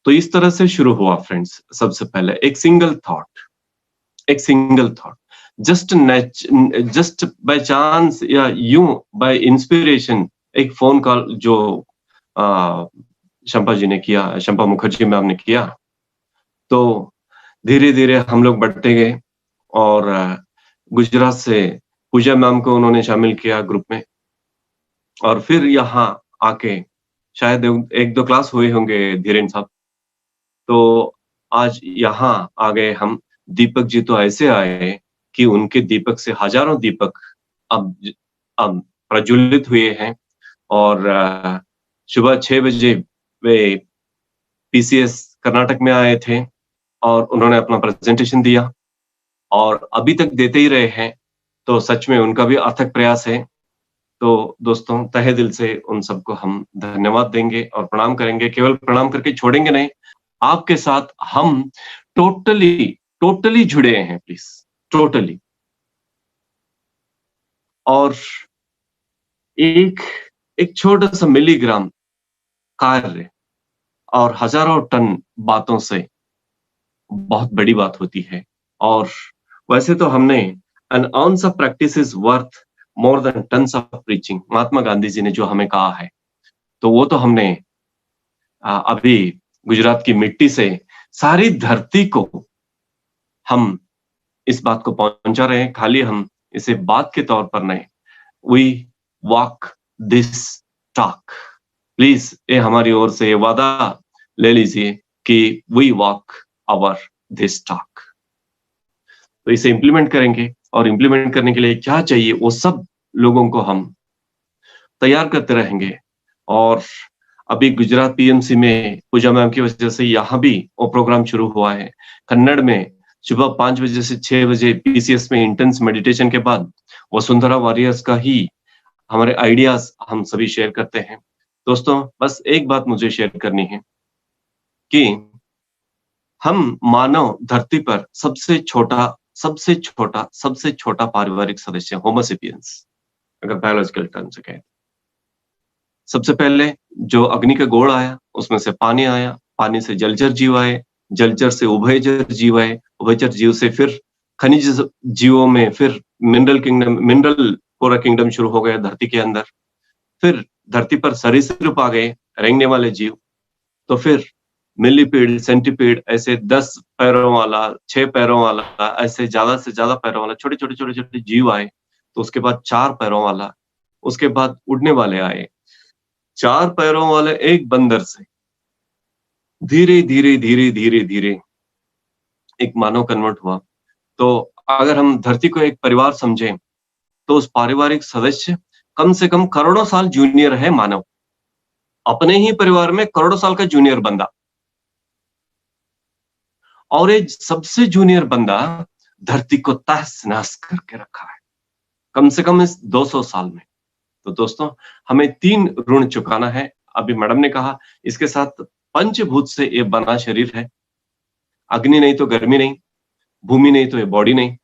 तो इस तरह से शुरू हुआ फ्रेंड्स. सबसे पहले एक single thought, just by chance या यूं बाय इंस्पिरेशन, एक फोन कॉल जो शंपा जी ने किया, शंपा मुखर्जी मैम ने किया. तो धीरे धीरे हम लोग बढ़ते गए, और गुजरात से पूजा मैम को उन्होंने शामिल किया ग्रुप में. और फिर यहाँ आके शायद 1-2 क्लास हुए होंगे धीरेन साहब. तो आज यहाँ आ गए हम. दीपक जी तो ऐसे आए कि उनके दीपक से हजारों दीपक अब प्रज्वलित हुए हैं. और सुबह 6 बजे वे पीसीएस कर्नाटक में आए थे और उन्होंने अपना प्रेजेंटेशन दिया, और अभी तक देते ही रहे हैं. तो सच में उनका भी अथक प्रयास है. तो दोस्तों, तहे दिल से उन सबको हम धन्यवाद देंगे और प्रणाम करेंगे. केवल प्रणाम करके छोड़ेंगे नहीं, आपके साथ हम टोटली जुड़े हैं प्लीज, टोटली. और एक छोटा सा मिलीग्राम कार्य और हजारों टन बातों से बहुत बड़ी बात होती है. और वैसे तो हमने an ounce of practice is worth more than tons of preaching, Mahatma Gandhi ji ने जो हमें कहा है, तो वो तो हमने अभी गुजरात की मिट्टी से सारी धरती को हम इस बात को पहुंचा रहे हैं. खाली हम इसे बात के तौर पर नहीं, we walk this talk. Please ये हमारी ओर से ये वादा ले लीजिए कि we walk our this talk. तो इसे इम्प्लीमेंट करेंगे, और इम्प्लीमेंट करने के लिए क्या चाहिए वो सब लोगों को हम तैयार करते रहेंगे. और अभी गुजरात पीएमसी में पूजा मैम की वजह से यहाँ भी वो प्रोग्राम शुरू हुआ है. कन्नड़ में सुबह 5 बजे से 6 बजे पीसीएस में इंटेंस मेडिटेशन के बाद वसुंधरा वॉरियर्स का ही हमारे आइडियाज हम सभी शेयर करते हैं. दोस्तों, बस एक बात मुझे शेयर करनी है कि हम मानव धरती पर सबसे छोटा पारिवारिक सदस्य, होमोसेपियंस, अगर बायोलॉजिकल टर्म से कहें. सबसे पहले जो अग्नि का गोल आया, उसमें से पानी आया, पानी से जलचर जीव आए, जलचर से उभयचर जीव आए, उभयचर जीव से फिर खनिज जीवों में फिर मिनरल पूरा किंगडम शुरू हो गया धरती के अंदर. फिर धरती पर सरीसृप आ गए, रेंगने वाले जीव. तो फिर मिलीपीड, सेंटीपीड, ऐसे 10 पैरों वाला, 6 पैरों वाला, ऐसे ज्यादा से ज्यादा पैरों वाला छोटे छोटे जीव आए. तो उसके बाद 4 पैरों वाला, उसके बाद उड़ने वाले आए. 4 पैरों वाले एक बंदर से धीरे धीरे एक मानव कन्वर्ट हुआ. तो अगर हम धरती को एक परिवार समझें, तो उस पारिवारिक सदस्य कम से कम करोड़ों साल जूनियर है मानव, अपने ही परिवार में करोड़ों साल का जूनियर बंदा, और एक सबसे जूनियर बंदा धरती को तहस नहस करके रखा है कम से कम इस 200 साल में। तो दोस्तों, हमें 3 ऋण चुकाना है। अभी मैडम ने कहा इसके साथ पंचभूत से ये बना शरीर है। अग्नि नहीं तो गर्मी नहीं, भूमि नहीं तो ये बॉडी नहीं,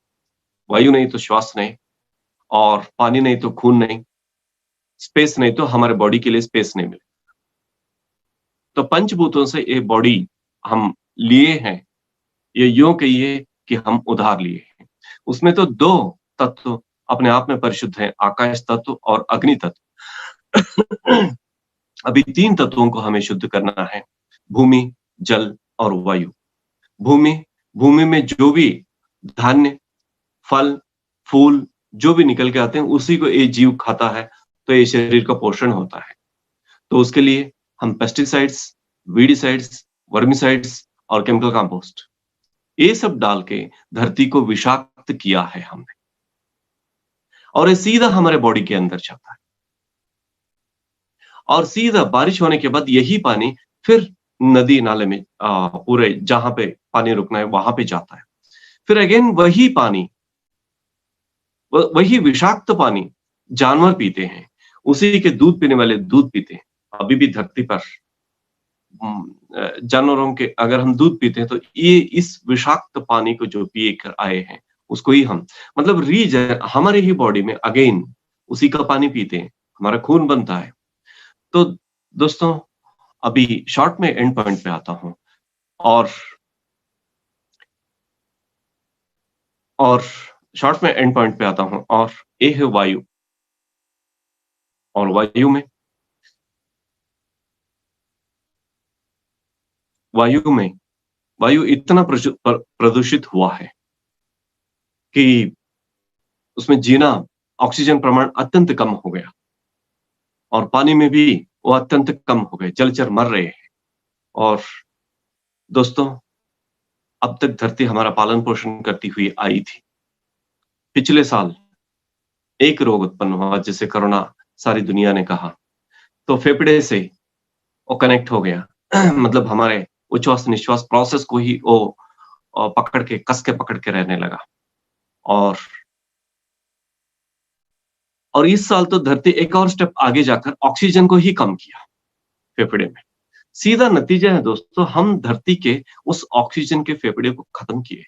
वायु नहीं तो श्वास नहीं, और पानी नहीं तो खून नहीं, स्पेस नहीं तो हमारे बॉडी के लिए स्पेस नहीं मिले। तो पंचभूतों से ये बॉडी हम लिए हैं, ये यूं कहिए कि हम उधार लिए हैं। उसमें तो 2 तत्व अपने आप में परिशुद्ध हैं, आकाश तत्व और अग्नि तत्व। अभी 3 तत्वों को हमें शुद्ध करना है, भूमि, जल और वायु। भूमि में जो भी धान्य, फल, फूल जो भी निकल के आते हैं उसी को ये जीव खाता है, तो ये शरीर का पोषण होता है। तो उसके लिए हम पेस्टिसाइड्स, वीडिसाइड्स, वर्मिसाइड्स और केमिकल कंपोस्ट ये सब डाल के धरती को विषाक्त किया है हमने, और ये सीधा हमारे बॉडी के अंदर जाता है, और सीधा बारिश होने के बाद यही पानी फिर नदी नाले में पूरे जहां पे पानी रुकना है वहां पे जाता है। फिर अगेन वही पानी, वही विषाक्त पानी जानवर पीते हैं, उसी के दूध पीने वाले दूध पीते हैं। अभी भी धरती पर जानवरों के अगर हम दूध पीते हैं तो ये इस विषाक्त पानी को जो पिए कर आए हैं उसको ही हम मतलब हमारे ही बॉडी में अगेन उसी का पानी पीते हैं, हमारा खून बनता है। तो दोस्तों, अभी शॉर्ट में एंड पॉइंट पे आता हूं, और शॉर्ट में एंड पॉइंट पे आता हूं, और ये है वायु। और वायु इतना प्रदूषित हुआ है कि उसमें जीना, ऑक्सीजन प्रमाण अत्यंत कम हो गया, और पानी में भी वो अत्यंत कम हो गए, जलचर मर रहे हैं। और दोस्तों, अब तक धरती हमारा पालन पोषण करती हुई आई थी। पिछले साल एक रोग उत्पन्न हुआ जिसे कोरोना सारी दुनिया ने कहा, तो फेफड़े से वो कनेक्ट हो गया, मतलब हमारे उच्छ्वास निश्वास प्रोसेस को ही वो कस के पकड़ के रहने लगा। और इस साल तो धरती एक और स्टेप आगे जाकर ऑक्सीजन को ही कम किया फेफड़े में। सीधा नतीजा है दोस्तों, हम धरती के उस ऑक्सीजन के फेफड़े को खत्म किए।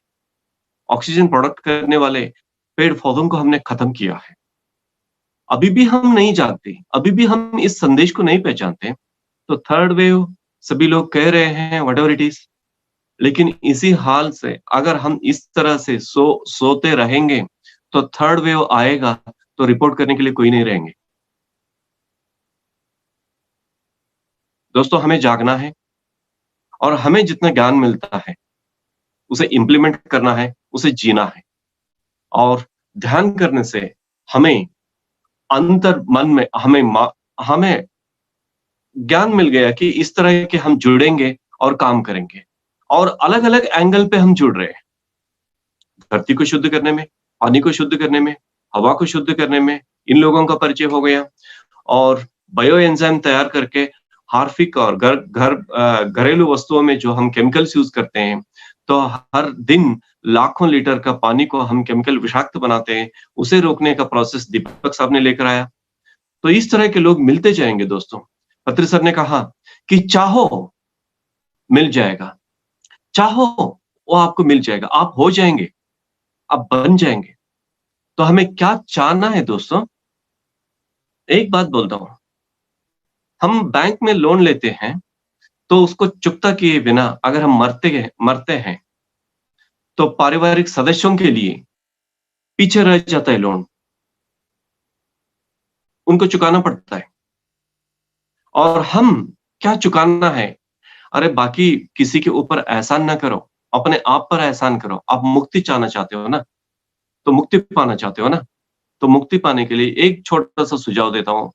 ऑक्सीजन प्रोडक्ट करने वाले पेड़ पौधों को हमने खत्म किया है। अभी भी हम नहीं जानते, अभी भी हम इस संदेश को नहीं पहचानते। तो थर्ड वेव सभी लोग कह रहे हैं व्हाटएवर इट इज, लेकिन इसी हाल से अगर हम इस तरह से सोते रहेंगे तो थर्ड वेव आएगा तो रिपोर्ट करने के लिए कोई नहीं रहेंगे। दोस्तों, हमें जागना है, और हमें जितना ज्ञान मिलता है उसे इंप्लीमेंट करना है, उसे जीना है। और ध्यान करने से हमें अंतर मन में हमें ज्ञान मिल गया कि इस तरह के हम जुड़ेंगे और काम करेंगे, और अलग अलग एंगल पे हम जुड़ रहे हैं। धरती को शुद्ध करने में, पानी को शुद्ध करने में, हवा को शुद्ध करने में इन लोगों का परिचय हो गया, और बायो एंजाइम तैयार करके हार्पिक और घरेलू वस्तुओं में जो हम केमिकल्स यूज करते हैं, तो हर दिन लाखों लीटर का पानी को हम केमिकल विषाक्त बनाते हैं, उसे रोकने का प्रोसेस दीपक साहब ने लेकर आया। तो इस तरह के लोग मिलते जाएंगे दोस्तों। पत्री सर ने कहा कि चाहो मिल जाएगा, चाहो वो आपको मिल जाएगा, आप हो जाएंगे, आप बन जाएंगे। तो हमें क्या चाहना है दोस्तों? एक बात बोलता हूं, हम बैंक में लोन लेते हैं तो उसको चुकता किए बिना अगर हम मरते हैं तो पारिवारिक सदस्यों के लिए पीछे रह जाता है लोन, उनको चुकाना पड़ता है। और हम क्या चुकाना है? अरे बाकी किसी के ऊपर एहसान ना करो, अपने आप पर एहसान करो। आप मुक्ति चाहना चाहते हो ना, तो मुक्ति पाना चाहते हो ना, तो मुक्ति पाने के लिए एक छोटा सा सुझाव देता हूं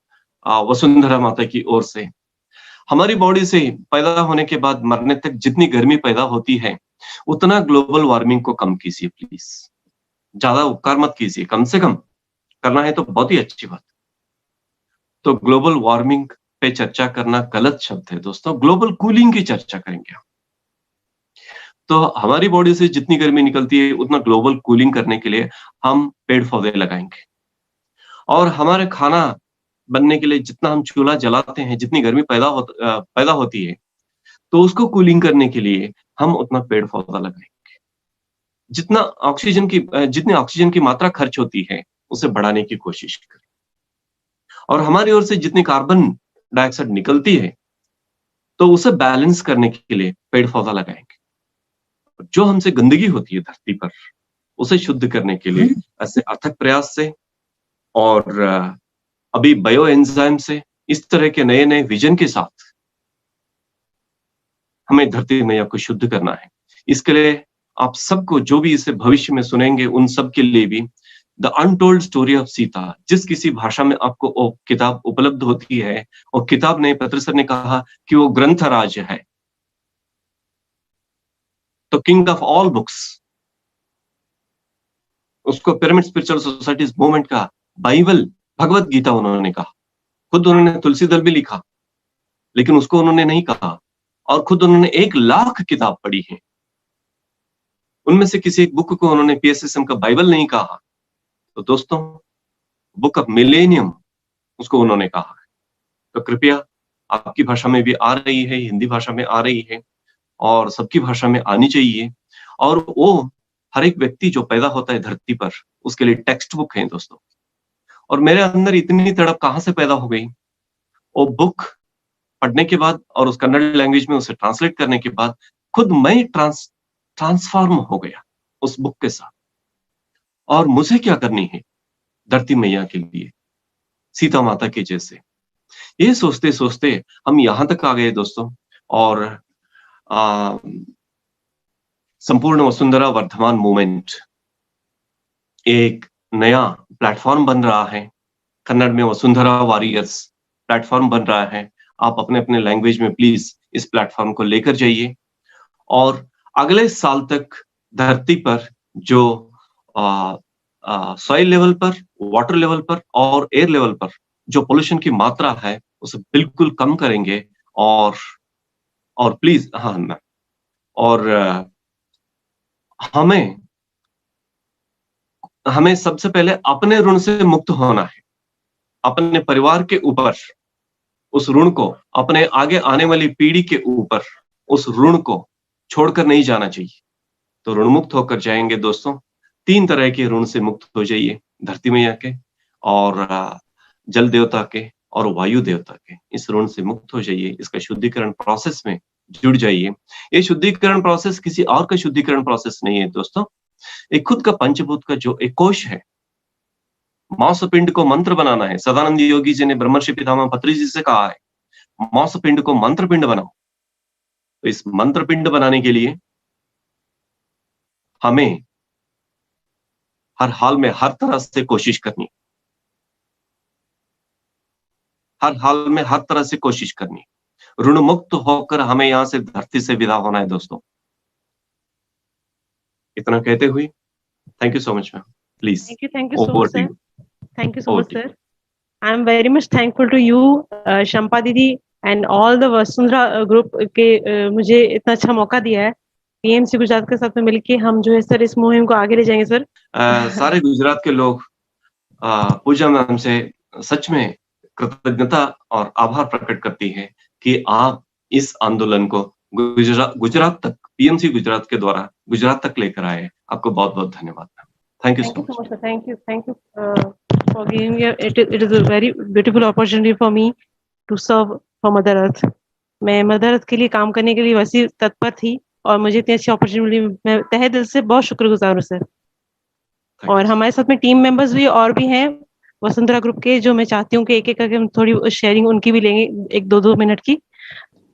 वसुंधरा माता की ओर से। हमारी बॉडी से पैदा होने के बाद मरने तक जितनी गर्मी पैदा होती है उतना ग्लोबल वार्मिंग को कम कीजिए प्लीज। ज्यादा उपकार मत कीजिए, कम से कम करना है तो बहुत ही अच्छी बात। तो ग्लोबल वार्मिंग पे चर्चा करना गलत शब्द है दोस्तों, ग्लोबल कूलिंग की चर्चा करेंगे हम। तो हमारी बॉडी से जितनी गर्मी निकलती है उतना ग्लोबल कूलिंग करने के लिए हम पेड़ पौधे लगाएंगे। और हमारे खाना बनने के लिए जितना हम चूल्हा जलाते हैं, जितनी गर्मी पैदा होती है, तो उसको कूलिंग करने के लिए हम उतना पेड़ पौधा लगाएंगे। जितना जितनी ऑक्सीजन की मात्रा खर्च होती है उसे बढ़ाने की कोशिश करें। और हमारी ओर से जितनी कार्बन डाइऑक्साइड निकलती है तो उसे बैलेंस करने के लिए पेड़ पौधा लगाएंगे। जो हमसे गंदगी होती है धरती पर उसे शुद्ध करने के लिए ऐसे अथक प्रयास से और अभी बायो एंजाइम से, इस तरह के नए नए विजन के साथ हमें धरती मैया को शुद्ध करना है। इसके लिए आप सबको जो भी इसे भविष्य में सुनेंगे उन सब के लिए भी the untold story of Sita, जिस किसी भाषा में आपको वो किताब उपलब्ध होती है, और किताब ने, पत्र सर ने कहा कि वो ग्रंथ राज है, तो किंग ऑफ ऑल बुक्स, उसको पिरामिड स्पिरिचुअल सोसाइटीज मूवमेंट का बाइबल, भगवत गीता उन्होंने कहा। खुद उन्होंने तुलसी दल भी लिखा, लेकिन उसको उन्होंने नहीं कहा। और खुद उन्होंने 1 लाख किताब पढ़ी है, उनमें से किसी एक बुक को उन्होंने PSSM का बाइबल नहीं कहा। तो दोस्तों, बुक ऑफ मिलेनियम उसको उन्होंने कहा है। तो कृपया, आपकी भाषा में भी आ रही है, हिंदी भाषा में आ रही है, और सबकी भाषा में आनी चाहिए। और वो हर एक व्यक्ति जो पैदा होता है धरती पर, उसके लिए टेक्स्ट बुक है दोस्तों। और मेरे अंदर इतनी तड़प कहाँ से पैदा हो गई, वो बुक पढ़ने के बाद और उस कन्नड़ लैंग्वेज में उसे ट्रांसलेट करने के बाद खुद मैं ट्रांसफॉर्म हो गया उस बुक के साथ। और मुझे क्या करनी है धरती मैया के लिए, सीता माता के जैसे। ये सोचते सोचते हम यहां तक आ गए दोस्तों। और संपूर्ण वसुंधरा वर्धमान मूवमेंट एक नया प्लेटफॉर्म बन रहा है। कन्नड़ में वसुंधरा वॉरियर्स प्लेटफॉर्म बन रहा है। आप अपने अपने लैंग्वेज में प्लीज इस प्लेटफॉर्म को लेकर जाइए। और अगले साल तक धरती पर जो सॉइल लेवल पर, वाटर लेवल पर और एयर लेवल पर जो पोल्यूशन की मात्रा है उसे बिल्कुल कम करेंगे। और प्लीज, हाँ मैम, और हमें सबसे पहले अपने ऋण से मुक्त होना है। अपने परिवार के ऊपर उस ऋण को, अपने आगे आने वाली पीढ़ी के ऊपर उस ऋण को छोड़कर नहीं जाना चाहिए। तो ऋण मुक्त होकर जाएंगे दोस्तों। 3 तरह के ऋण से मुक्त हो जाइए, धरती मैया के और जल देवता के और वायु देवता के। इस ऋण से मुक्त हो जाइए, इसका शुद्धिकरण प्रोसेस में जुड़ जाइए। ये शुद्धिकरण प्रोसेस किसी और का शुद्धिकरण प्रोसेस नहीं है दोस्तों, एक खुद का पंचभूत का जो एक कोश है, मांस पिंड को मंत्र बनाना है। सदानंद योगी जी ने ब्रह्मर्षि पितामह पत्री जी से कहा है, मांस पिंड को मंत्र पिंड बनाओ। तो इस मंत्र पिंड बनाने के लिए हमें हर हाल में हर तरह से कोशिश करनी, हर हाल में हर तरह से कोशिश करनी। ऋण मुक्त होकर हमें यहां से धरती से विदा होना है दोस्तों। इतना कहते हुए thank you so much ma'am, please. Thank you so much, sir. Thank you so much, sir. I am very much thankful to you, Shampa दीदी and all the Vasundhara group के मुझे इतना अच्छा मौका दिया है। PMC गुजरात के साथ में मिलके हम जो है सर इस मुहिम को आगे ले जाएंगे सर। सारे गुजरात के लोग पूजा मैम से सच में कृतज्ञता और आभार प्रकट करती है कि आप इस आंदोलन को गुजरात तक, PMC गुजरात के द्वारा गुजरात तक लेकर आए। आपको बहुत बहुत धन्यवाद। Thank you so much. Thank you for giving me it is a very beautiful opportunity for me to serve for Mother Earth. मैं मदर अर्थ के लिए काम करने के लिए वैसी तत्पर थी और मुझे इतनी अच्छी अपॉर्चुनिटी, मैं तहे दिल से बहुत शुक्रगुजार हूँ सर। और हमारे साथ में टीम मेंबर्स भी और भी हैं वसुंधरा ग्रुप के, जो मैं चाहती हूँ कि एक एक करके हम थोड़ी शेयरिंग उनकी भी लेंगे, 1-2 मिनट की।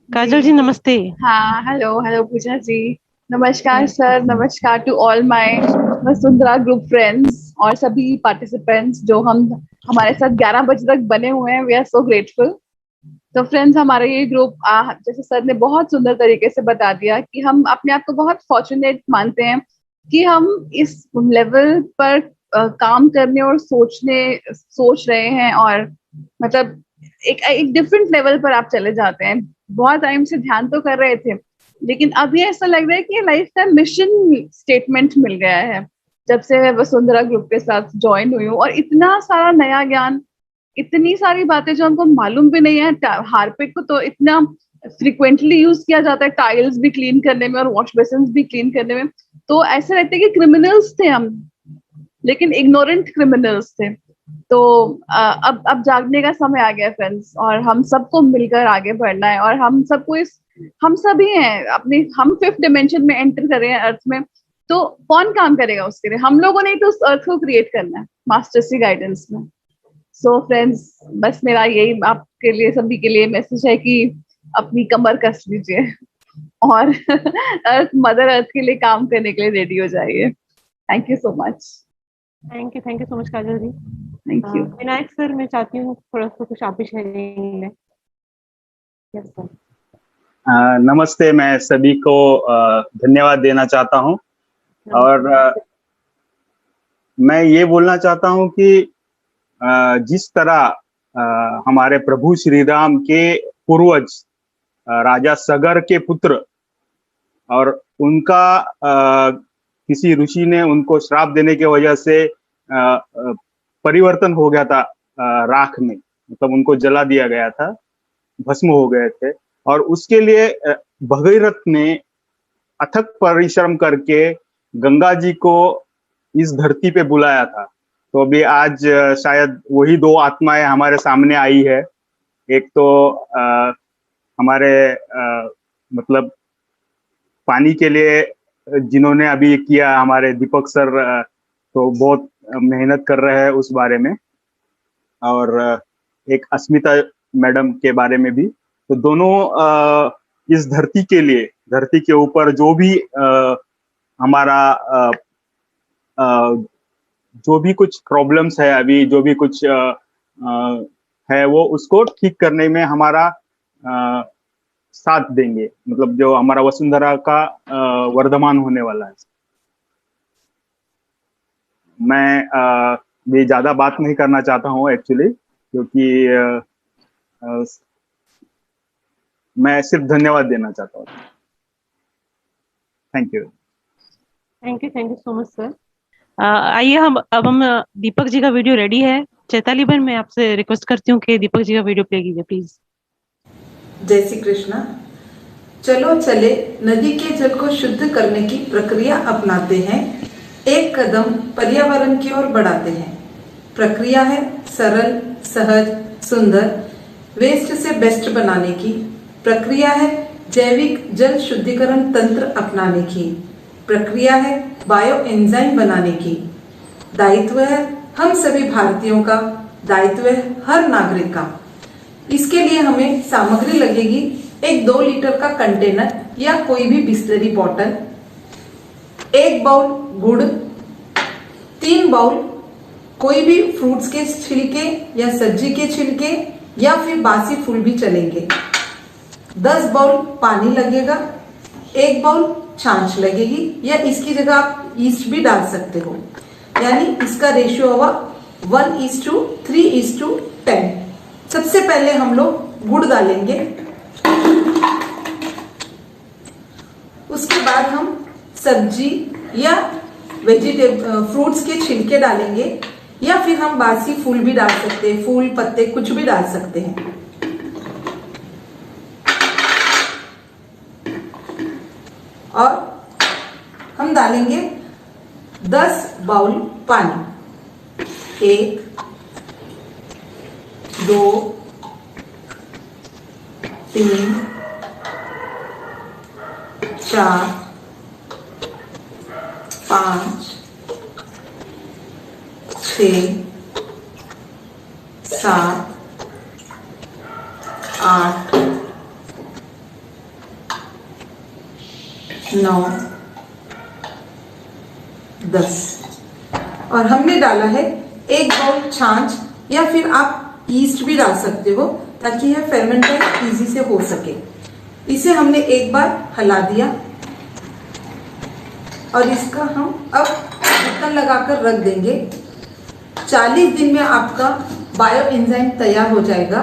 काजल जी नमस्ते। हाँ, हेलो पूजा जी, नमस्कार सर, नमस्कार to all my Vasundhara group friends और सभी पार्टिसिपेंट्स जो हमारे साथ 11 बजे तक बने हुए हैं। We are so grateful. तो फ्रेंड्स, हमारा ये ग्रुप जैसे सर ने बहुत सुंदर तरीके से बता दिया कि हम अपने आप को बहुत फॉर्चुनेट मानते हैं कि हम इस लेवल पर काम करने और सोच रहे हैं, और मतलब एक डिफरेंट लेवल पर आप चले जाते हैं। बहुत टाइम से ध्यान तो कर रहे थे, लेकिन अभी ऐसा लग रहा है कि लाइफ का मिशन स्टेटमेंट मिल गया है जब से मैं वसुंधरा ग्रुप के साथ ज्वाइन हुई हूँ। और इतना सारा नया ज्ञान, इतनी सारी बातें जो हमको मालूम भी नहीं है। हार्पिक को तो इतना फ्रिक्वेंटली यूज किया जाता है टाइल्स भी क्लीन करने में और वॉश बेसिन भी क्लीन करने में, तो ऐसे लगता है कि क्रिमिनल्स थे हम, लेकिन इग्नोरेंट क्रिमिनल्स थे। तो अब जागने का समय आ गया फ्रेंड्स, और हम सबको मिलकर आगे बढ़ना है। और हम सभी हैं अपने, हम 5th डिमेंशन में एंटर कर रहे हैं अर्थ में, तो कौन काम करेगा उसके लिए? हम लोगों ने तो उस अर्थ को क्रिएट करना है मास्टर्स की गाइडेंस में। सो फ्रेंड्स, बस मेरा यही आपके लिए, सभी के लिए मैसेज है कि अपनी कमर कस लीजिए और मदर अर्थ के लिए काम करने के लिए रेडी हो जाइए। Thank you so much. Thank you so much Kajal ji. Thank you. Vinayak sir, मैं चाहती हूँ थोड़ा सा कुछ आप भी शेयरिंग लें। Yes sir. नमस्ते, मैं सभी को धन्यवाद देना चाहता हूँ, और मैं ये बोलना चाहता हूँ कि जिस तरह हमारे प्रभु श्री राम के पूर्वज राजा सगर के पुत्र, और उनका किसी ऋषि ने उनको श्राप देने की वजह से परिवर्तन हो गया था राख में, मतलब उनको जला दिया गया था, भस्म हो गए थे। और उसके लिए भगीरथ ने अथक परिश्रम करके गंगा जी को इस धरती पे बुलाया था। तो अभी आज शायद वही 2 आत्माएं हमारे सामने आई है। एक तो हमारे मतलब पानी के लिए जिन्होंने अभी किया, हमारे दीपक सर तो बहुत मेहनत कर रहे हैं उस बारे में, और एक अस्मिता मैडम के बारे में भी। तो दोनों इस धरती के लिए, धरती के ऊपर जो भी हमारा जो भी कुछ प्रॉब्लम्स है अभी, जो भी कुछ है, वो उसको ठीक करने में हमारा साथ देंगे, मतलब जो हमारा वसुंधरा का वर्धमान होने वाला है। मैं ये ज्यादा बात नहीं करना चाहता हूँ एक्चुअली, क्योंकि मैं सिर्फ धन्यवाद देना चाहता हूँ। Thank you so much sir. आइए हम दीपक जी का वीडियो रेडी है। चैताली बहन, मैं आपसे रिक्वेस्ट करती हूँ कि दीपक जी का वीडियो प्ले कीजिए प्लीज। जय श्री कृष्णा। चलो चले नदी के जल को शुद्ध करने की प्रक्रिया अपनाते हैं, एक कदम पर्यावरण की ओर बढ़ाते हैं। प्रक्रिया है सरल, सहज, सुंदर, वेस्ट से बेस्ट बनाने की। प्रक्रिया है जैविक जल शुद्धिकरण तंत्र अपनाने की। प्रक्रिया है बायो एंजाइम बनाने की। दायित्व है हम सभी भारतीयों का, दायित्व है हर नागरिक का। इसके लिए हमें सामग्री लगेगी एक 2 लीटर का कंटेनर या कोई भी बिस्लरी बॉटल, 1 बाउल गुड़, 3 बाउल कोई भी फ्रूट्स के छिलके या सब्जी के छिलके या फिर बासी फूल भी चलेंगे, 10 बाउल पानी लगेगा, 1 बाउल छाछ लगेगी, या इसकी जगह आप ईस्ट भी डाल सकते हो। यानी इसका रेशियो होगा 1:3:10। सबसे पहले हम लोग गुड़ डालेंगे, उसके बाद हम सब्जी या फ्रूट्स के छिलके डालेंगे, या फिर हम बासी फूल भी डाल सकते हैं, फूल पत्ते कुछ भी डाल सकते हैं। और हम डालेंगे 10 बाउल पानी, 1 2 3 4 5 6 7 8 9 10। और हमने डाला है 1 बाउल छाछ, या फिर आप ईस्ट भी डाल सकते हो ताकि यह फेर्मेंटेशन इजी से हो सके। इसे हमने एक बार हिला दिया और इसका हम अब ढक्कन लगाकर रख देंगे 40 दिन में आपका बायो एंजाइम तैयार हो जाएगा।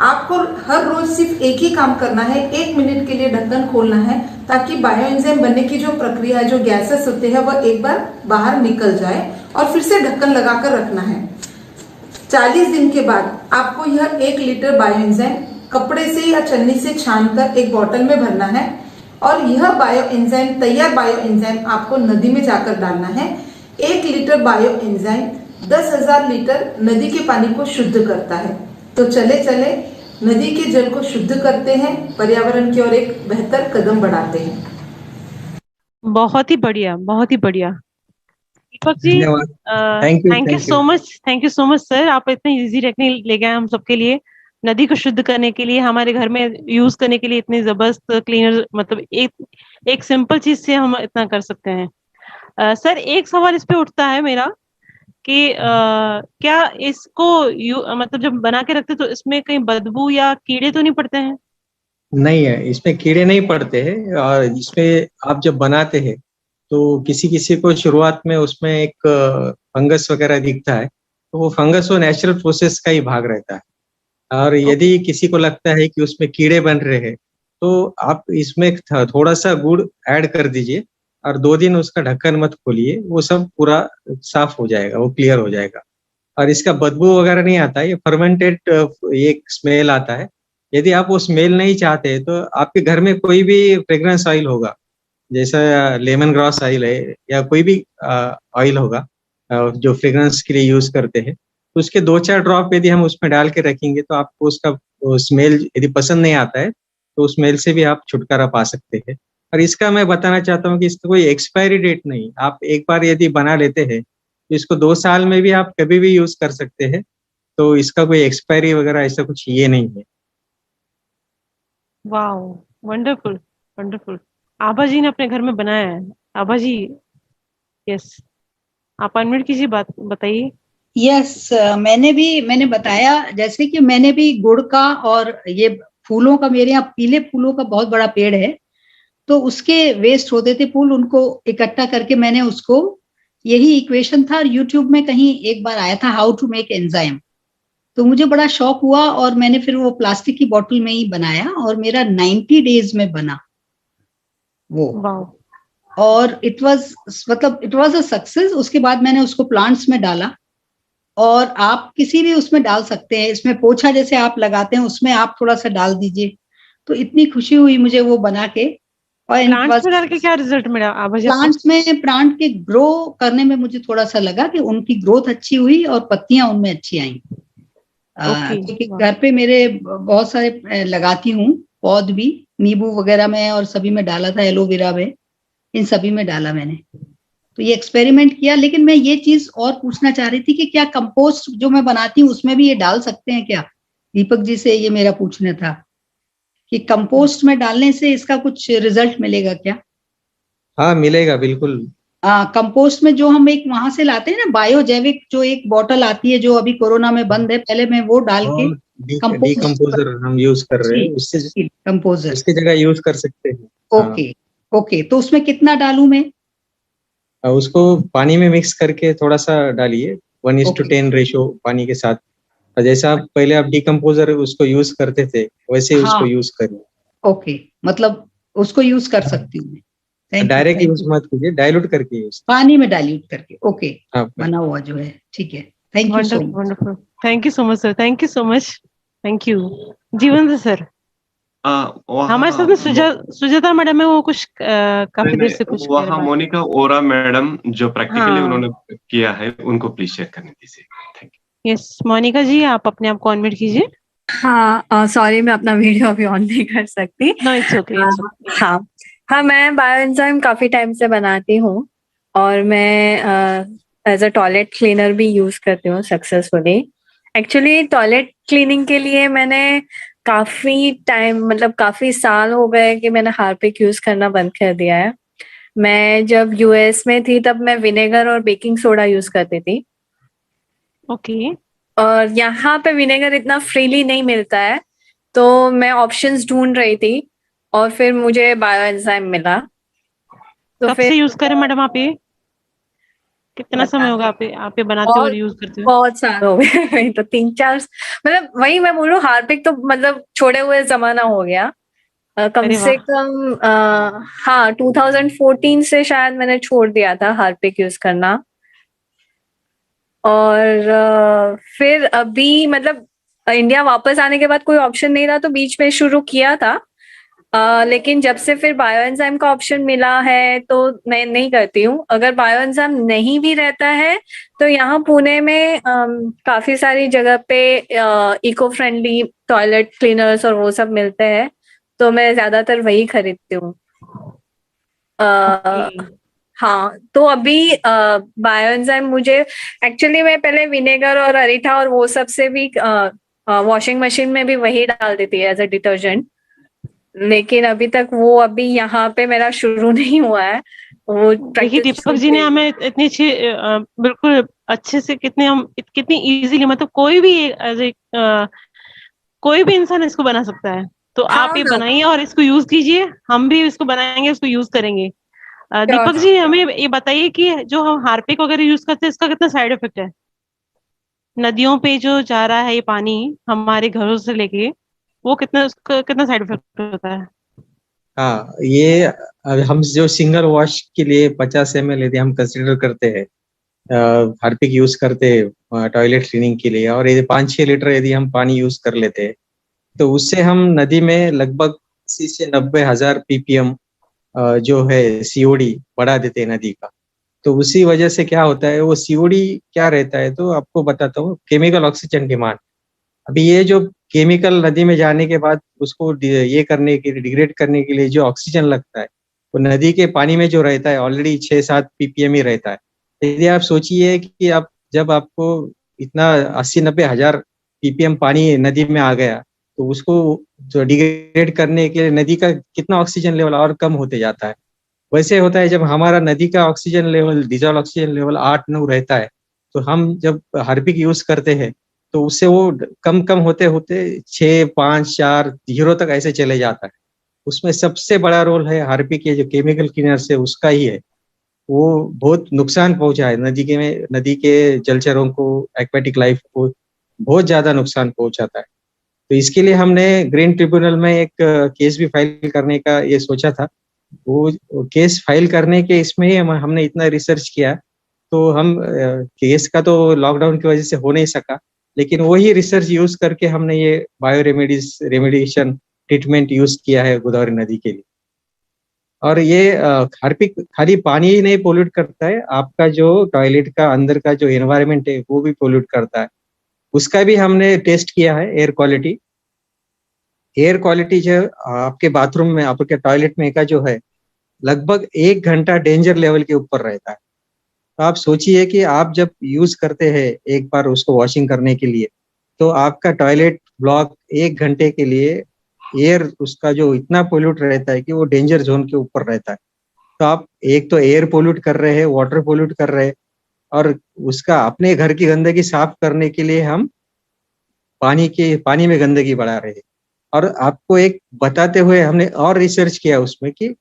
आपको हर रोज सिर्फ एक ही काम करना है, 1 मिनट के लिए ढक्कन खोलना है ताकि बायो एंजाइम बनने की जो प्रक्रिया है, जो गैसेस होते हैं, वह एक बार बाहर निकल जाए और फिर से ढक्कन लगाकर रखना है। 40 दिन के बाद आपको यह 1 लीटर बायो एंजाइम कपड़े से या छन्नी से छानकर एक बोतल में भरना है और यह बायो एंजाइम, तैयार बायो एंजाइम आपको नदी में जाकर डालना है। 1 लीटर बायो एंजाइम 10,000 लीटर नदी के पानी को शुद्ध करता है। तो चले चले नदी के जल को शुद्ध करते हैं, पर्यावरण की ओर एक बेहतर कदम बढ़ाते हैं। बहुत ही बढ़िया, बहुत ही बढ़िया। Deepak ji, thank you so much sir, आप इतने इजी रखने ले गए हम सबके लिए, नदी को शुद्ध करने के लिए, हमारे घर में यूज करने के लिए इतनी जबरदस्त क्लीनर, मतलब एक सिंपल चीज से हम इतना कर सकते हैं। सर एक सवाल इस पे उठता है मेरा कि क्या इसको मतलब जब बना के रखते तो इसमें कहीं बदबू या कीड़े तो नहीं पड़ते हैं? नहीं है, इसमें कीड़े नहीं पड़ते हैं। और इसमें आप जब बनाते हैं तो किसी किसी को शुरुआत में उसमें एक फंगस वगैरह दिखता है, तो वो फंगस वो नेचुरल प्रोसेस का ही भाग रहता है। और यदि किसी को लगता है कि उसमें कीड़े बन रहे हैं तो आप इसमें थोड़ा सा गुड़ ऐड कर दीजिए और 2 दिन उसका ढक्कन मत खोलिए, वो सब पूरा साफ हो जाएगा, वो क्लियर हो जाएगा। और इसका बदबू वगैरह नहीं आता है, ये फर्मेंटेड एक स्मेल आता है। यदि आप वो स्मेल नहीं चाहते तो आपके घर में कोई भी फ्रेग्रेंस ऑयल होगा, जैसा लेमन ग्रास ऑयल है या कोई भी ऑयल होगा जो फ्रेग्रेंस के लिए यूज करते हैं, तो उसके 2-4 ड्रॉप यदि हम उसमें डाल के रखेंगे तो आपको उसका स्मेल यदि पसंद नहीं आता है तो उस स्मेल से भी आप छुटकारा पा सकते हैं। और इसका मैं बताना चाहता हूँ कि इसका कोई एक्सपायरी डेट नहीं, आप एक बार यदि बना लेते हैं तो इसको 2 साल में भी आप कभी भी यूज कर सकते हैं। तो इसका कोई एक्सपायरी वगैरह ऐसा कुछ ये नहीं है। Wow, wonderful wonderful. Abha ji ने अपने घर में बनाया है। आभा जी, यस, आप अनम्यूट कीजिए, बात बताइए। यस, मैंने बताया जैसे कि मैंने भी गुड़ का और ये फूलों का, मेरे यहाँ पीले फूलों का बहुत बड़ा पेड़ है, तो उसके वेस्ट होते थे फूल, उनको इकट्ठा करके मैंने उसको, यही इक्वेशन था, यूट्यूब में कहीं एक बार आया था हाउ टू मेक एंजाइम, तो मुझे बड़ा शौक हुआ और मैंने फिर वो प्लास्टिक की बोतल में ही बनाया और मेरा 90 डेज में बना वो। और इट वाज अ सक्सेस। उसके बाद मैंने उसको प्लांट्स में डाला और आप किसी भी उसमें डाल सकते हैं, इसमें पोछा जैसे आप लगाते हैं उसमें आप थोड़ा सा डाल दीजिए। तो इतनी खुशी हुई मुझे वो बना के। और प्लांट्स में डाल के क्या रिजल्ट मिला? प्लांट्स में, प्लांट के ग्रो करने में मुझे थोड़ा सा लगा कि उनकी ग्रोथ अच्छी हुई और पत्तियां उनमें अच्छी आई। क्योंकि घर पे मेरे बहुत सारे लगाती हूँ पौध भी, नींबू वगैरह में और सभी में डाला था, एलोवेरा में, इन सभी में डाला मैंने। तो ये एक्सपेरिमेंट किया। लेकिन मैं ये चीज और पूछना चाह रही थी कि क्या कंपोस्ट जो मैं बनाती हूँ उसमें भी ये डाल सकते हैं क्या? दीपक जी से ये मेरा पूछना था कि कंपोस्ट में डालने से इसका कुछ रिजल्ट मिलेगा क्या? हाँ, मिलेगा बिल्कुल। कंपोस्ट में जो हम एक वहां से लाते हैं ना, बायोजैविक जो एक बोतल आती है जो अभी कोरोना में बंद है, पहले मैं वो डाल के डीकंपोजर हम यूज कर रहे हैं, उससे कंपोजर इसकी जगह यूज कर सकते हैं। ओके ओके, तो उसमें कितना डालूं मैं? उसको पानी में मिक्स करके थोड़ा सा डालिए, 1:10 रेशो पानी के साथ। जैसा आप पहले आप डीकंपोजर उसको यूज करते थे वैसे ही उसको यूज करिए। ओके, मतलब उसको यूज कर सकती हूँ मैं? डायरेक्ट यूज मत कीजिए, डाइल्यूट करके यूज, पानी में डाइल्यूट करके। ओके, बना हुआ जो है, ठीक है। Thank you so much. Thank you so much sir, thank you so much, thank you. जीवन सर, हमारे साथ में सुजाता मैडम है, वो कुछ काफी देर से कुछ वहाँ मोनिका ओरा मैडम जो प्रैक्टिकली उन्होंने किया है, उनको प्लीज शेयर करने दीजिए। Thank you. यस, मोनिका जी आप अपने आप को अनम्यूट कीजिए। हाँ, सॉरी मैं अपना वीडियो अभी ऑन नहीं कर सकती। No, it's okay. हाँ, मैं बायो एंजाइम काफी टाइम से बनाती हूँ और मैं एज अ टॉयलेट क्लीनर भी यूज करती हूँ सक्सेसफुली। एक्चुअली टॉयलेट क्लीनिंग के लिए मैंने काफी टाइम, मतलब काफी साल हो गए कि मैंने हार्पिक यूज करना बंद कर दिया है। मैं जब यूएस में थी तब मैं विनेगर और बेकिंग सोडा यूज करती थी। ओके। और यहाँ पे विनेगर इतना फ्रीली नहीं मिलता है, तो मैं ऑप्शंस ढूंढ रही थी और फिर मुझे बायो एंजाइम मिला। तो कब से यूज करें मैडम आप ये? कितना समय होगा आप ये बनाते और यूज करते हुए? बहुत साल हो गए वही तो 3-4 मतलब वही मैं बोल रही हूँ, हार्पिक तो मतलब छोड़े हुए जमाना हो गया। कम अरे से वाह! कम हाँ 2014 से शायद मैंने छोड़ दिया था हार्पिक यूज करना। और फिर अभी मतलब इंडिया वापस आने के बाद कोई ऑप्शन नहीं रहा तो बीच में शुरू किया था। लेकिन जब से फिर बायो एंजाइम का ऑप्शन मिला है तो मैं नहीं करती हूँ। अगर बायो एंजाइम नहीं भी रहता है तो यहाँ पुणे में काफी सारी जगह पे इको फ्रेंडली टॉयलेट क्लीनर्स और वो सब मिलते हैं, तो मैं ज्यादातर वही खरीदती हूँ। हाँ, तो अभी बायो एंजाइम मुझे एक्चुअली मैं पहले विनेगर और अरीठा और वो सब से भी वॉशिंग मशीन में भी वही डाल देती है एज अ डिटर्जेंट, लेकिन अभी तक वो अभी यहाँ पे मेरा शुरू नहीं हुआ है। वो देखिए दीपक जी ने हमें इतनी अच्छी बिल्कुल अच्छे से कितनी इजीली मतलब कोई भी इंसान इसको बना सकता है। तो आप ये बनाइए और इसको यूज कीजिए, हम भी इसको बनाएंगे, इसको यूज करेंगे। दीपक जी हमें ये बताइए कि जो हम हार्पिक वगैरह यूज करते हैं इसका कितना साइड इफेक्ट है? नदियों पे जो जा रहा है ये पानी हमारे घरों से लेके, वो कितना साइड इफेक्ट होता है? हाँ, ये हम जो सिंगल वॉश के लिए 50 ml यदि हम कंसिडर करते हैं, हार्पिक यूज करते हैं टॉयलेट क्लीनिंग के लिए, और यदि 5-6 लीटर यदि हम पानी यूज कर लेते हैं तो उससे हम नदी में लगभग 80 से 90 हजार ppm जो है सीओडी बढ़ा देते हैं नदी का। तो उसी वजह से क्या होता है, वो सीओडी क्या रहता है तो आपको बताता हूँ, केमिकल ऑक्सीजन डिमांड। अभी ये जो केमिकल नदी में जाने के बाद उसको ये करने के लिए, डिग्रेड करने के लिए जो ऑक्सीजन लगता है वो नदी के पानी में जो रहता है ऑलरेडी 6-7 ppm ही रहता है। यदि आप सोचिए कि आप जब आपको इतना 80-90 हजार ppm पानी नदी में आ गया तो उसको जो डिग्रेड करने के लिए नदी का कितना ऑक्सीजन लेवल और कम होते जाता है। वैसे होता है जब हमारा नदी का oxygen level, dissolve oxygen level 8-9 रहता है, तो हम जब हार्पिक यूज करते हैं तो उससे वो कम कम होते होते 6, 5, 4, 0 तक ऐसे चले जाता है। उसमें सबसे बड़ा रोल है हार्पिक के जो केमिकल क्लीनर्स है उसका ही है। वो बहुत नुकसान पहुंचा है नदी के जलचरों को, एक्वेटिक लाइफ को बहुत ज्यादा नुकसान पहुंचाता है। तो इसके लिए हमने ग्रीन ट्रिब्यूनल में एक केस भी फाइल करने का ये सोचा था। वो केस फाइल करने के इसमें ही हमने इतना रिसर्च किया, तो हम केस का तो लॉकडाउन की वजह से हो नहीं सका, लेकिन वही रिसर्च यूज करके हमने ये बायो रेमेडिएशन ट्रीटमेंट यूज किया है गोदावरी नदी के लिए। और ये हार्पिक खाली पानी ही नहीं पोल्यूट करता है, आपका जो टॉयलेट का अंदर का जो एनवायरनमेंट है वो भी पोल्यूट करता है। उसका भी हमने टेस्ट किया है, एयर क्वालिटी जो आपके बाथरूम में, आपके टॉयलेट में का जो है लगभग 1 घंटा डेंजर लेवल के ऊपर रहता है। तो आप सोचिए कि आप जब यूज करते हैं एक बार उसको वॉशिंग करने के लिए, तो आपका टॉयलेट ब्लॉक 1 घंटे के लिए एयर उसका जो इतना पोल्यूट रहता है कि वो डेंजर जोन के ऊपर रहता है। तो आप एक तो एयर पोल्यूट कर रहे हैं, वाटर पोल्यूट कर रहे हैं, और उसका अपने घर की गंदगी साफ करने के लिए हम पानी में गंदगी बढ़ा रहे हैं। और आपको एक बताते हुए हमने और रिसर्च किया उसमें कि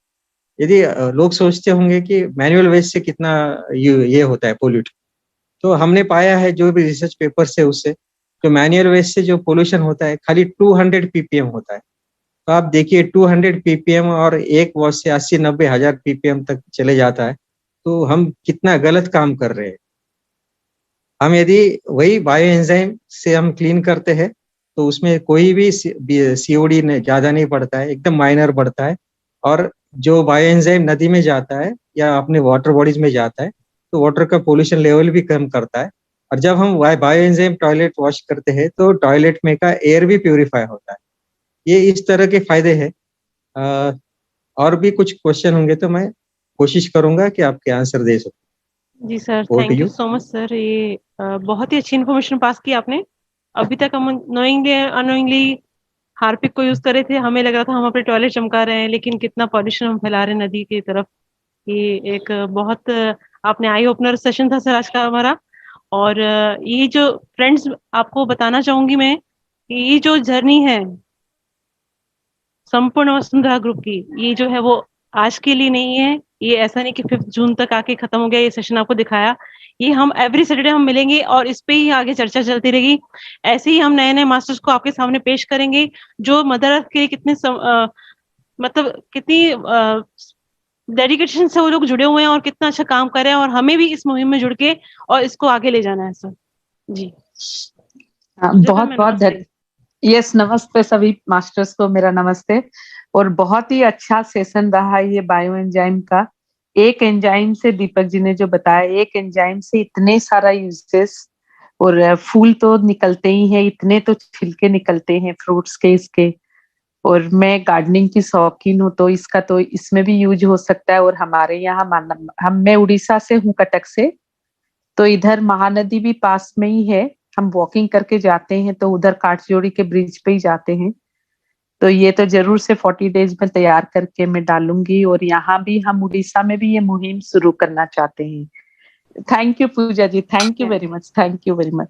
यदि लोग सोचते होंगे कि मैनुअल वेस्ट से कितना ये होता है पोल्यूट, तो हमने पाया है जो भी रिसर्च पेपर से उससे जो मैनुअल वेस्ट से जो पोल्यूशन होता है खाली 200 ppm होता है। तो आप देखिए 200 ppm और एक वॉश से 80-90 हजार ppm तक चले जाता है, तो हम कितना गलत काम कर रहे हैं। हम यदि वही बायो एंजाइम से हम क्लीन करते हैं तो उसमें कोई भी सीओडी ज्यादा नहीं बढ़ता है, एकदम माइनर बढ़ता है। और जो बायो एंजाइम नदी में जाता है या अपने वाटर बॉडीज में जाता है तो वाटर का पोल्यूशन लेवल भी कम करता है। और जब हम बायो एंजाइम टॉयलेट वॉश करते हैं तो टॉयलेट में का एयर भी प्यूरिफाई होता है। ये इस तरह के फायदे हैं। और भी कुछ क्वेश्चन होंगे तो मैं कोशिश करूंगा कि आपके आंसर दे सकूं। जी sir, thank you so much sir. ये बहुत ही अच्छी इन्फॉर्मेशन पास की आपने। अभी तक हम नोइंगली अनोइंगली हार्पिक को यूज कर रहे थे, हमें लग रहा था हम अपने टॉयलेट चमका रहे हैं, लेकिन कितना पॉल्यूशन हम फैला रहे हैं नदी की तरफ। ये एक बहुत आपने आई ओपनर सेशन था सर आज का हमारा। और ये जो फ्रेंड्स आपको बताना चाहूंगी मैं कि ये जो जर्नी है संपूर्ण वसुंधरा ग्रुप की, ये जो है वो आज के लिए नहीं है। ये ऐसा नहीं कि 5 जून तक आके खत्म हो गया, ये सेशन आपको दिखाया। ये हम एवरी सैटरडे हम मिलेंगे और इस पे ही आगे चर्चा चलती रहेगी। ऐसे ही हम नए नए मास्टर्स को आपके सामने पेश करेंगे जो मदर अर्थ के लिए कितने मतलब कितनी डेडिकेशन से वो लोग जुड़े हुए हैं और कितना अच्छा काम कर रहे हैं, और हमें भी इस मुहिम में जुड़ के और इसको आगे ले जाना है सर जी। बहुत बहुत यस, नमस्ते सभी मास्टर्स को, मेरा नमस्ते। और बहुत ही अच्छा सेशन रहा ये बायो एंजाइम का। एक एंजाइम से, दीपक जी ने जो बताया, एक एंजाइम से इतने सारा यूजेस, और फूल तो निकलते ही हैं, इतने तो छिलके निकलते हैं फ्रूट्स के, इसके। और मैं गार्डनिंग की शौकीन हूँ, तो इसका तो इसमें भी यूज हो सकता है। और हमारे यहाँ मैं उड़ीसा से हूँ, कटक से, तो इधर महानदी भी पास में ही है। हम वॉकिंग करके जाते हैं तो उधर काठजोड़ी के ब्रिज पे ही जाते हैं। तो ये तो जरूर से 40 डेज में तैयार करके मैं डालूंगी। और यहाँ भी हम उड़ीसा में भी ये मुहिम शुरू करना चाहते हैं। Thank you Pooja ji, thank you very much, thank you very much.